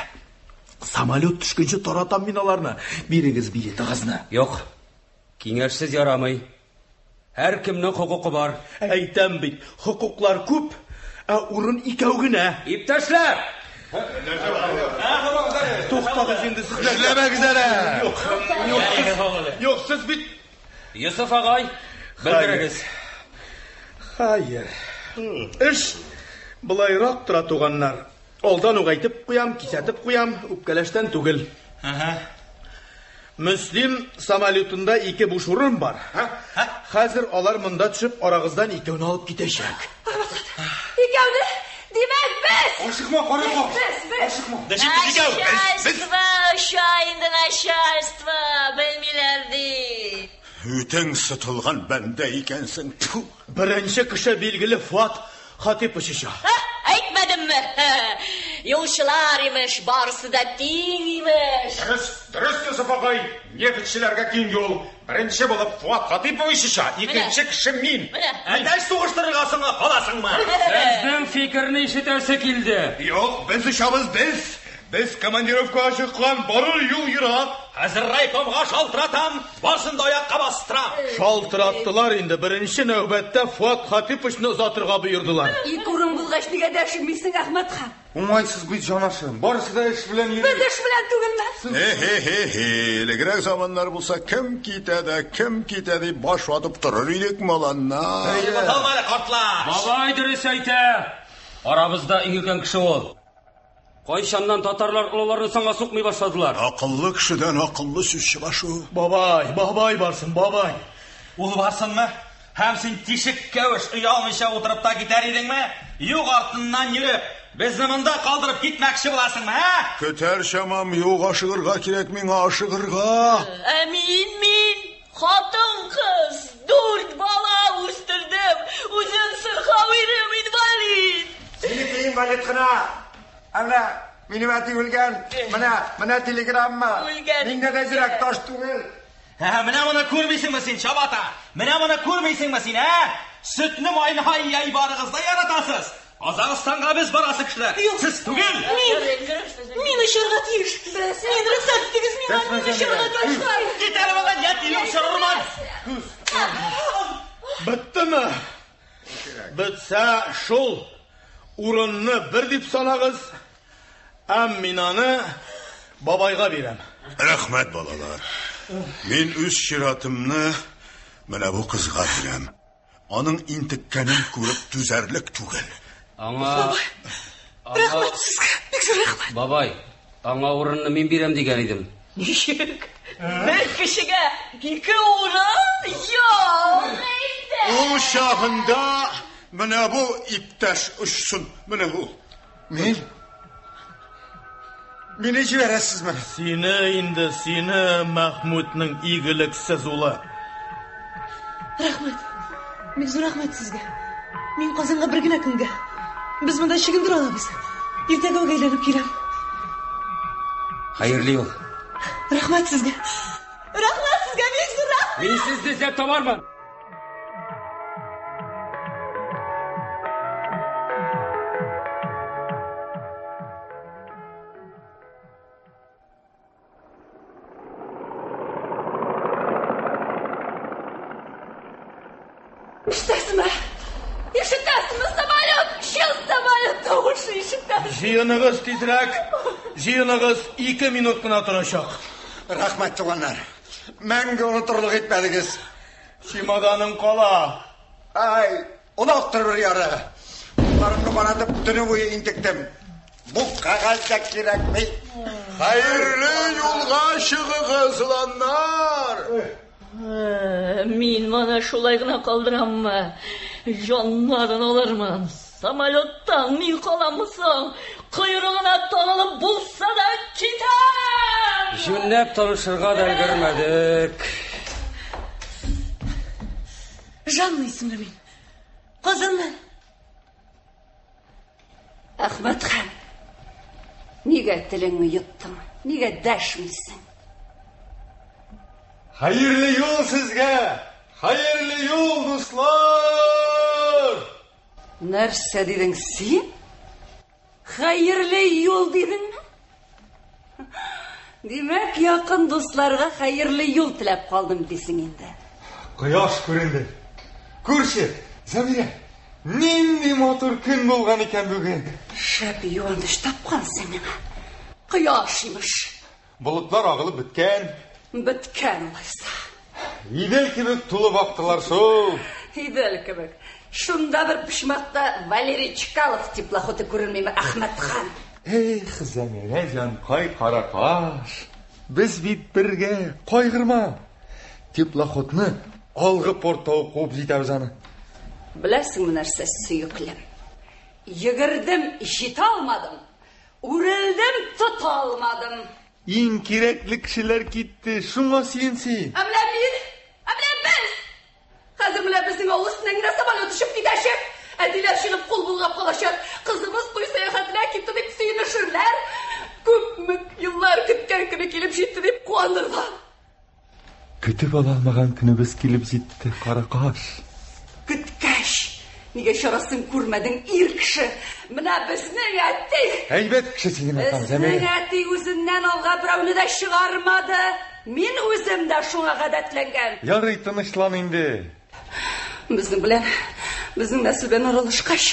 Самолет төшкәнче таратам мин аларны. Бирегез билетыгызны. Юк. Киңәшсез ярамый. Һәр кемнең хукукы бар. Әйтәм бит, хукуклар күп, ә урын 2 генә. Иптәшләр! Туктагыз инде сезләр. Эшләмәгез әле. Юк, сез бит Йосыф агай, белдерегез. Хәер. Эш булайрак тора туганнар. Алдан ук әйтеп куям, кисәтеп куям, үпкәләштән түгел. Мөслим самолетында 2 буш урын бар. Хәзер алар монда төшеп, арагыздан 2-не алып китәчәк. 2-не? Димәк без! Ашыкма, каракол. Ашыкма. Начальство, белмиләр ди. Үтең сытылган бәндә икәнсең. Беренче кеше билгеле Fuat Хатипыч. Әйтмәдемме? Юлчылар имеш, барысы да тең имеш. Дұрыс Юсуп ағай. Екіншілерге кейін жол. Бірінші болып Фуат Хатипович іша, екінші кіші мен. Әдәш соғыштырғасыңа қаласың ма? Сіздің фикірні ешітәсі келді. Жоқ, біз ұшамыз біз. Біз командировкаға шыққан барыр юл ират. Әзір райкомға шалтыратам, басында аяққа бастырам. Шалтыраттылар енді бірінші нәубәтте Фуат Хатиповичны ұзатырға бұйырдылар. Екі ұрын бұлғаш неге дәшілмейсің, Ахмет хан? Оңайсыз бұйт жанашым. Барысы да іш білен ері. Біз іш білен түгілмәз. Елігірек заманлар болса, кім кетеді, баш ватып тұрыр едік маланна. Талмайлы қартлар. Бабай дұрыс айта. Арабызда иңілген кіші ол. Қойшаннан татарлар ұлыларын саңа соқмай башладылар. Ақыллы кішіден ақыллы сөз шығашу. Бабай барсын, бабай. Ол барсын ма? Һәм сен тишік кәуіш ұялмыша отырып та кетер едің ме? Юқ артынан жүріп, бізді мұнда қалдырып кетмәкші боласың ма? Көтер шамам, юқ ашығырға керек мен ашығырға. Мен хатын қыз, 4 бала өстірдім. Өзін сырқауырым инвалид. Сені кейін валид қына. Әміне, менің әті өлген. Міне телеграмма. Менде де жүрек таш түгіл. Міне мұны көрмейсің ме сен, Шабата? Міне мұны көрмейсің ме сен, Сүтіні майын ай барығызда яратасыз. Қазақстанға біз барасы кішілер. Сіз түгел. Мен ұшырға тиіш. Мен рұқсат етіңіз, мен ұшырға ташқай. Кетер болған ет елі ұшырырман. Бітті ме? Бітсе шул урынны бір деп санағыз, минаны бабайға берем. Рахмет балалар. Мен өз ширатымны міне бұл қызға берем. Оның интіккенін көріп түзәрлік түгел. Рахмет сізге, бекзір рахмет. Бабай, аңа орынны мен берем деген едім. Нешік? Бір кішіге 2 орын? Ол шағында міне бұл иптәш үшсін. Міне бұл. Мені жібересіз мені. Сені Махмудның игіліксіз ұлы. Рахмет. Бекзір рахмет сізге. Мен Қазанға бір күні күнге. Біз мұнда шығындыр алабыз. Ертегі өйленіп келем. Хайырлы ел. Рахмет сізге. Бекзір рахмет. Мен сізді зәп табармын. Ишітәсімі самолет? Шел самолет тоғышы ишітәсі. Жиынығыз тезірек. Жиынығыз 2 минут қына тұрашақ. Рахмет туғандар. Мәңгі ұнытырлық етмәдіңіз. Чемоданым қала. Ұнақтыр бір яры. Барымды банатып түні бойы интіктім. Бұл қағазда керекмей. Хайырлы юлға шығығыз ланнар. Мен мана шулай ғына қалдырамма. Жаннарын алармын. Самолеттан мен қаламысың. Құйрығына тағылып болса да кетем. Жүнләп танышырға да үлгермедік. Жанлысың мен. Қазаннан. Ахмет хан, неге тіліңі юттың? Неге дәшмейсің? Хайырлы yol сізге! Хайырлы yol, достлар! Нәрсе дедің сен? Хайырлы yol дедің ме? Демек, яқын достларға хайырлы yol тілеп қалдым десің енді. Құяш көрінді. Көрші, Замира, нендей мотор күн болған екен бүгін. Шәп юандыш тапқан сеніңе. Құяш имеш. Бұлытлар ағылып біткен. Біткен олайса. Идел кебек тұлып ақтылар сол. Идел кебек. Шунда бір пішмақта Валерий Чкалов теплоходы көрілмеймі Ахмет хан. Замира жан, қай қарақаш. Біз бит бірге, қойғырма. Теплоходны алғы порттауы қоп жетіп жаны. Білесің мі нәрсе сүйіклім. Егірдім, жете алмадым. Үрілдім, тұта алмадым. Ең керекли кішілер кетті, шуңа сенсі. Әмләм біз. Қазір мілі біздің ауысының әңгіне самолет ұшып кетешек. Әділер шығып қол бұлғап қалашақ. Қызымыз той саяхатына кетті деп сүйініші келіп жетті деп қуандырды. Күтіп ала алмаған күніміз келіп жетті, Қарақаш. Күткәш, неге шарасын көрмедің ир кіші? Мына біздің әттей. Әйбет кіші сенің атам, Зәмире. Біздің әттей өзінен алға бірауны да шығармады. Мен өзім де шуңа ғадәтленген. Ярый, тынышлан инде. Біздің нәсілбен аралашқаш,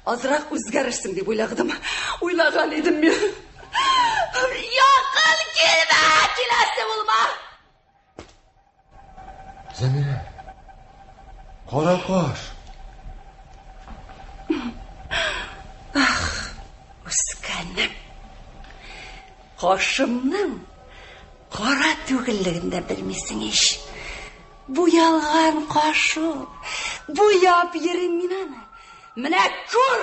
азырақ өзгәрірсің деп ойлаған едім мен. Яқын келме, келесі болма. Зәмире, Қарақаш. Өскәнім, қашымның қара төгілігінде білмесің еш. Бұялған қашу, бұяп ерін минаны. Міне көр!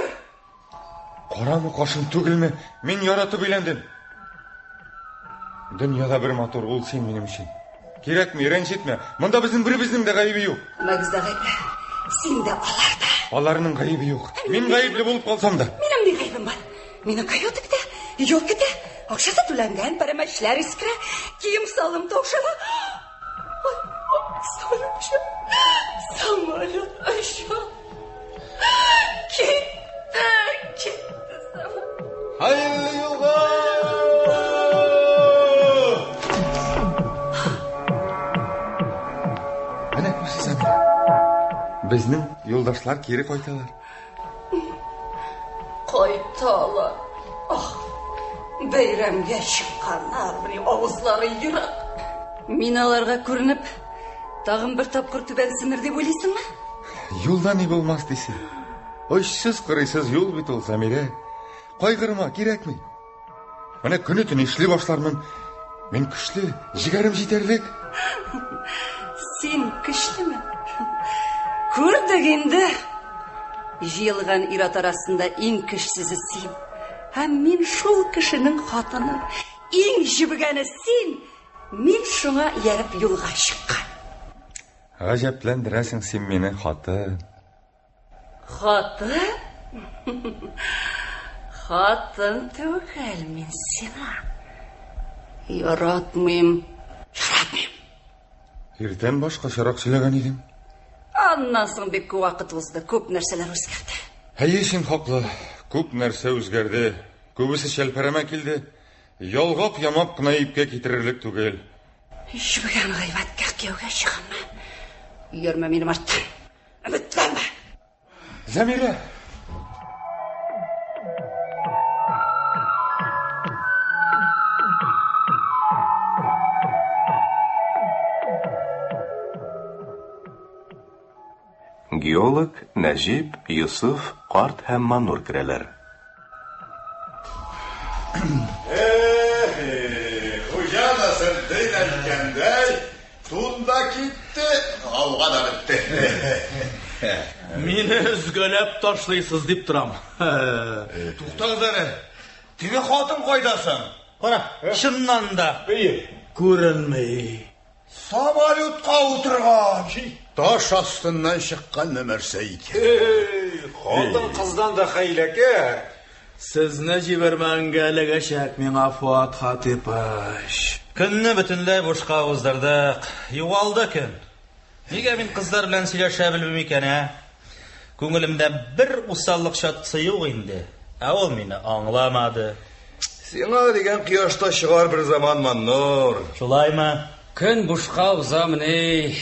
Қарамы қашым төгілме, мен яратып үйлендім. Дүнияда бір мотор ол сен менің үшін. Керек ме, ренжетме, мұнда біздің біріміздің де ғайыбы жоқ. Мәгізді ғайбі, сен де аларда. Аларының ғайыбы жоқ. Мен ғайыплы болып қалсам да. Менің не ғайбым бар? Менің қайотыкта, йокыда, ақшасы түләнген, пәрәмәшілер іскірі, киім салым таушала. Самолет аша. Кетті самолет. Hayırlı yollar! Әне көрсі Зәмире. Біздің yoldaşlar кері қайталар. Қайталар. Бәйрәмге шыққандар, ауызлары үйіріп. Мен аларға көрініп, тағын бір тапқыр түбән сіңір деп ойлайсың ма? Yolda не болмас дейсің. Ойшсыз қырайсыз yol бит ол, Зәмире. Қайғырма, керек ме? Міне күні түні ішлі башлармын. Мен күшлі, жігерім жетерлік. Сен күшлі ме? Көрдік енді. Жиылған ират арасында ең күшсізі сен. Һәм мен шул кішінің қатыны. Ең жібігені сен. Мен шуңа еріп юлға шыққан. Ғажапландырасың сен мені, хатын. Хатын? Хатын түгел мен сені. Яратмайым. Ертен башқа шарақ сөйлеген едім. Аннан соң бек уақыт озды, көп нәрселер өзгерді. Сен хақлы, көп нәрсе өзгерді. Көбісі шәлпәрәмә келді. Ялғап ямап қына ипке кетірірлік түгел. Жібіген ғайбатқа кеуге шығанма. Үйерме менім арттан. Үміттенме. Зәмире. Геолог Нәҗип, Юсуф, Карт һәм Манур керәләр. Хуҗа да сәлдән әйткәндәй, тунда китте, алга да бетте. Мине өзгәләп ташлыйсыз дип торам. Туктагыз әле. Теге хатын кайдасың? Кара, чыннан да күренмәй. Самолетка утырган. Таш астыннан чыккан нәрсә икән. Хатын кыздан да хәйләкәр. Сезне җибәрмәнгә эләгәчәк миңа Фуат Хатипаш. Көнне бөтенләй бушка уздырдык. Югалды көн. Нигә мин кызлар белән сөйләшә белмим икән, Күңелемдә бер усаллык чатысы юк инде. Ә ул мине аңламады. Сиңа дигән кояшта чыгар бер заман, Маннур. Шулаймы? Көн бушка узамыни.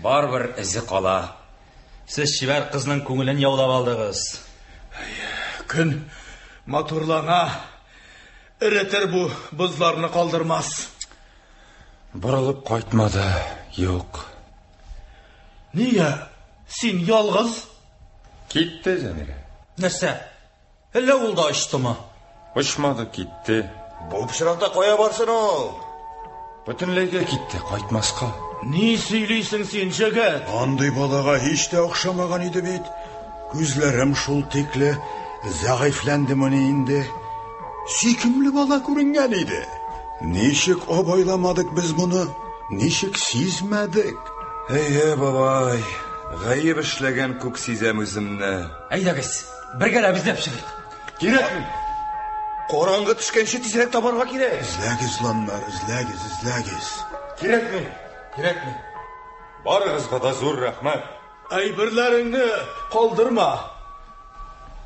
Барбер изе кала. Сез шибәр кызның күңелен яулап алдыгыз. Көн матурлана. Иретер бу бузларны калдырмас. Борылып кайтмады. Юк. Нигә? Син ялгыз? Китте, Зәмире. Нәрсә? Әллә ул да очтымы? Очмады, китте. Бу пычракта кая барсын ул? Бөтенләйгә китте, кайтмаска. Ни сөйлисең син, җегет? Андый балага һич тә охшамаган иде бит. Күзләрем шул тикле зәгыйфләндеме инде. Сөйкемле бала күренгән иде. Ничек абайламадык без моны? Ничек сизмәдек? Әйе, бабай. Гаеп эшләгән күк сизәм үземне. Әйдәгез, бергә эзләп чыгыйк. Кирәкми. Qorаңғы түшкенше тезірек табарға керек. Izləgiz lanlar, izləgiz. Kerakmi? Barıгызга да зур рәхмәт. Әйберләреңне калдырма.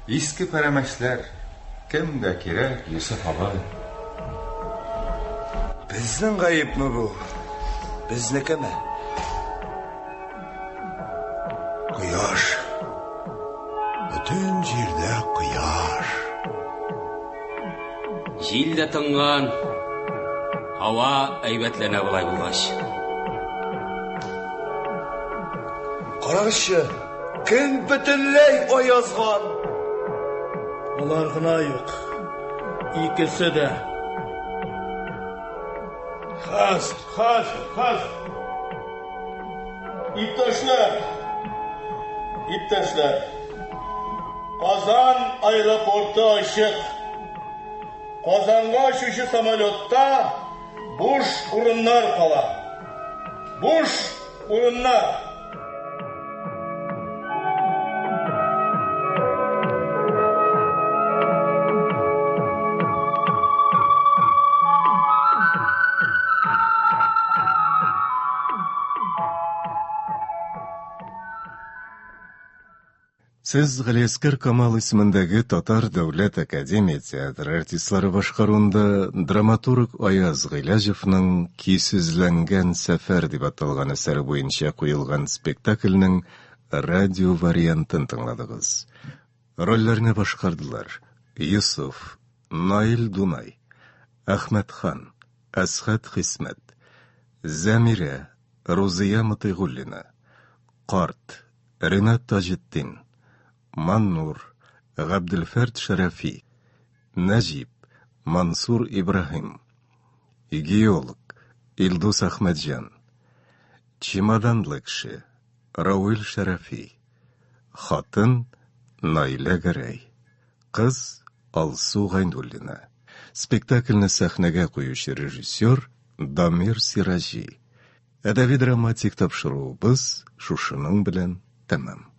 Иске пәрәмәчләр кемгә кирәк, Юсуф абай? Безнең гаепме бу? Безнекеме? Кояш. Бүтән җирдә кояш. Җил дә тынган. Һава әйбәтләнә булай булгач. Карагызчы, көн бөтенләй аязган. Алар гына юк. Икесе дә. Хәзер. Иптәшләр. Казан аэропорты ачык. Казанга шушы самолетта буш урыннар кала. Буш урыннар. Сез Галиәскәр Камал исемендәге Татар дәүләт академия театры артистлары башкаруында драматург Аяз Гыйләҗевнең «Кисезләнгән сәфәр» дип аталган әсәре буенча куелган спектакльнең радио вариантын тыңладыгыз. Рольләрне башкардылар Юсуф, Наил Дунай, Әхмәтхан, Әсхәт Хисмәт, Зәмирә, Рузия Мутыйгуллина, Карт, Ринат Таҗетдин, Маннур, Габделфәрд Шәрәфи, Нәҗип, Мансур Ибраһим, геолог Илдус Әхмәтҗан, чемоданлы кеше Рауил Шәрәфи, хатын Наилә Гәрәй, кыз Алсу Гайнуллина. Спектакльне сәхнәгә куючы режиссер Дамир Сиражи. Әдәби драматик тапшыруыбыз шушының белән тәмам.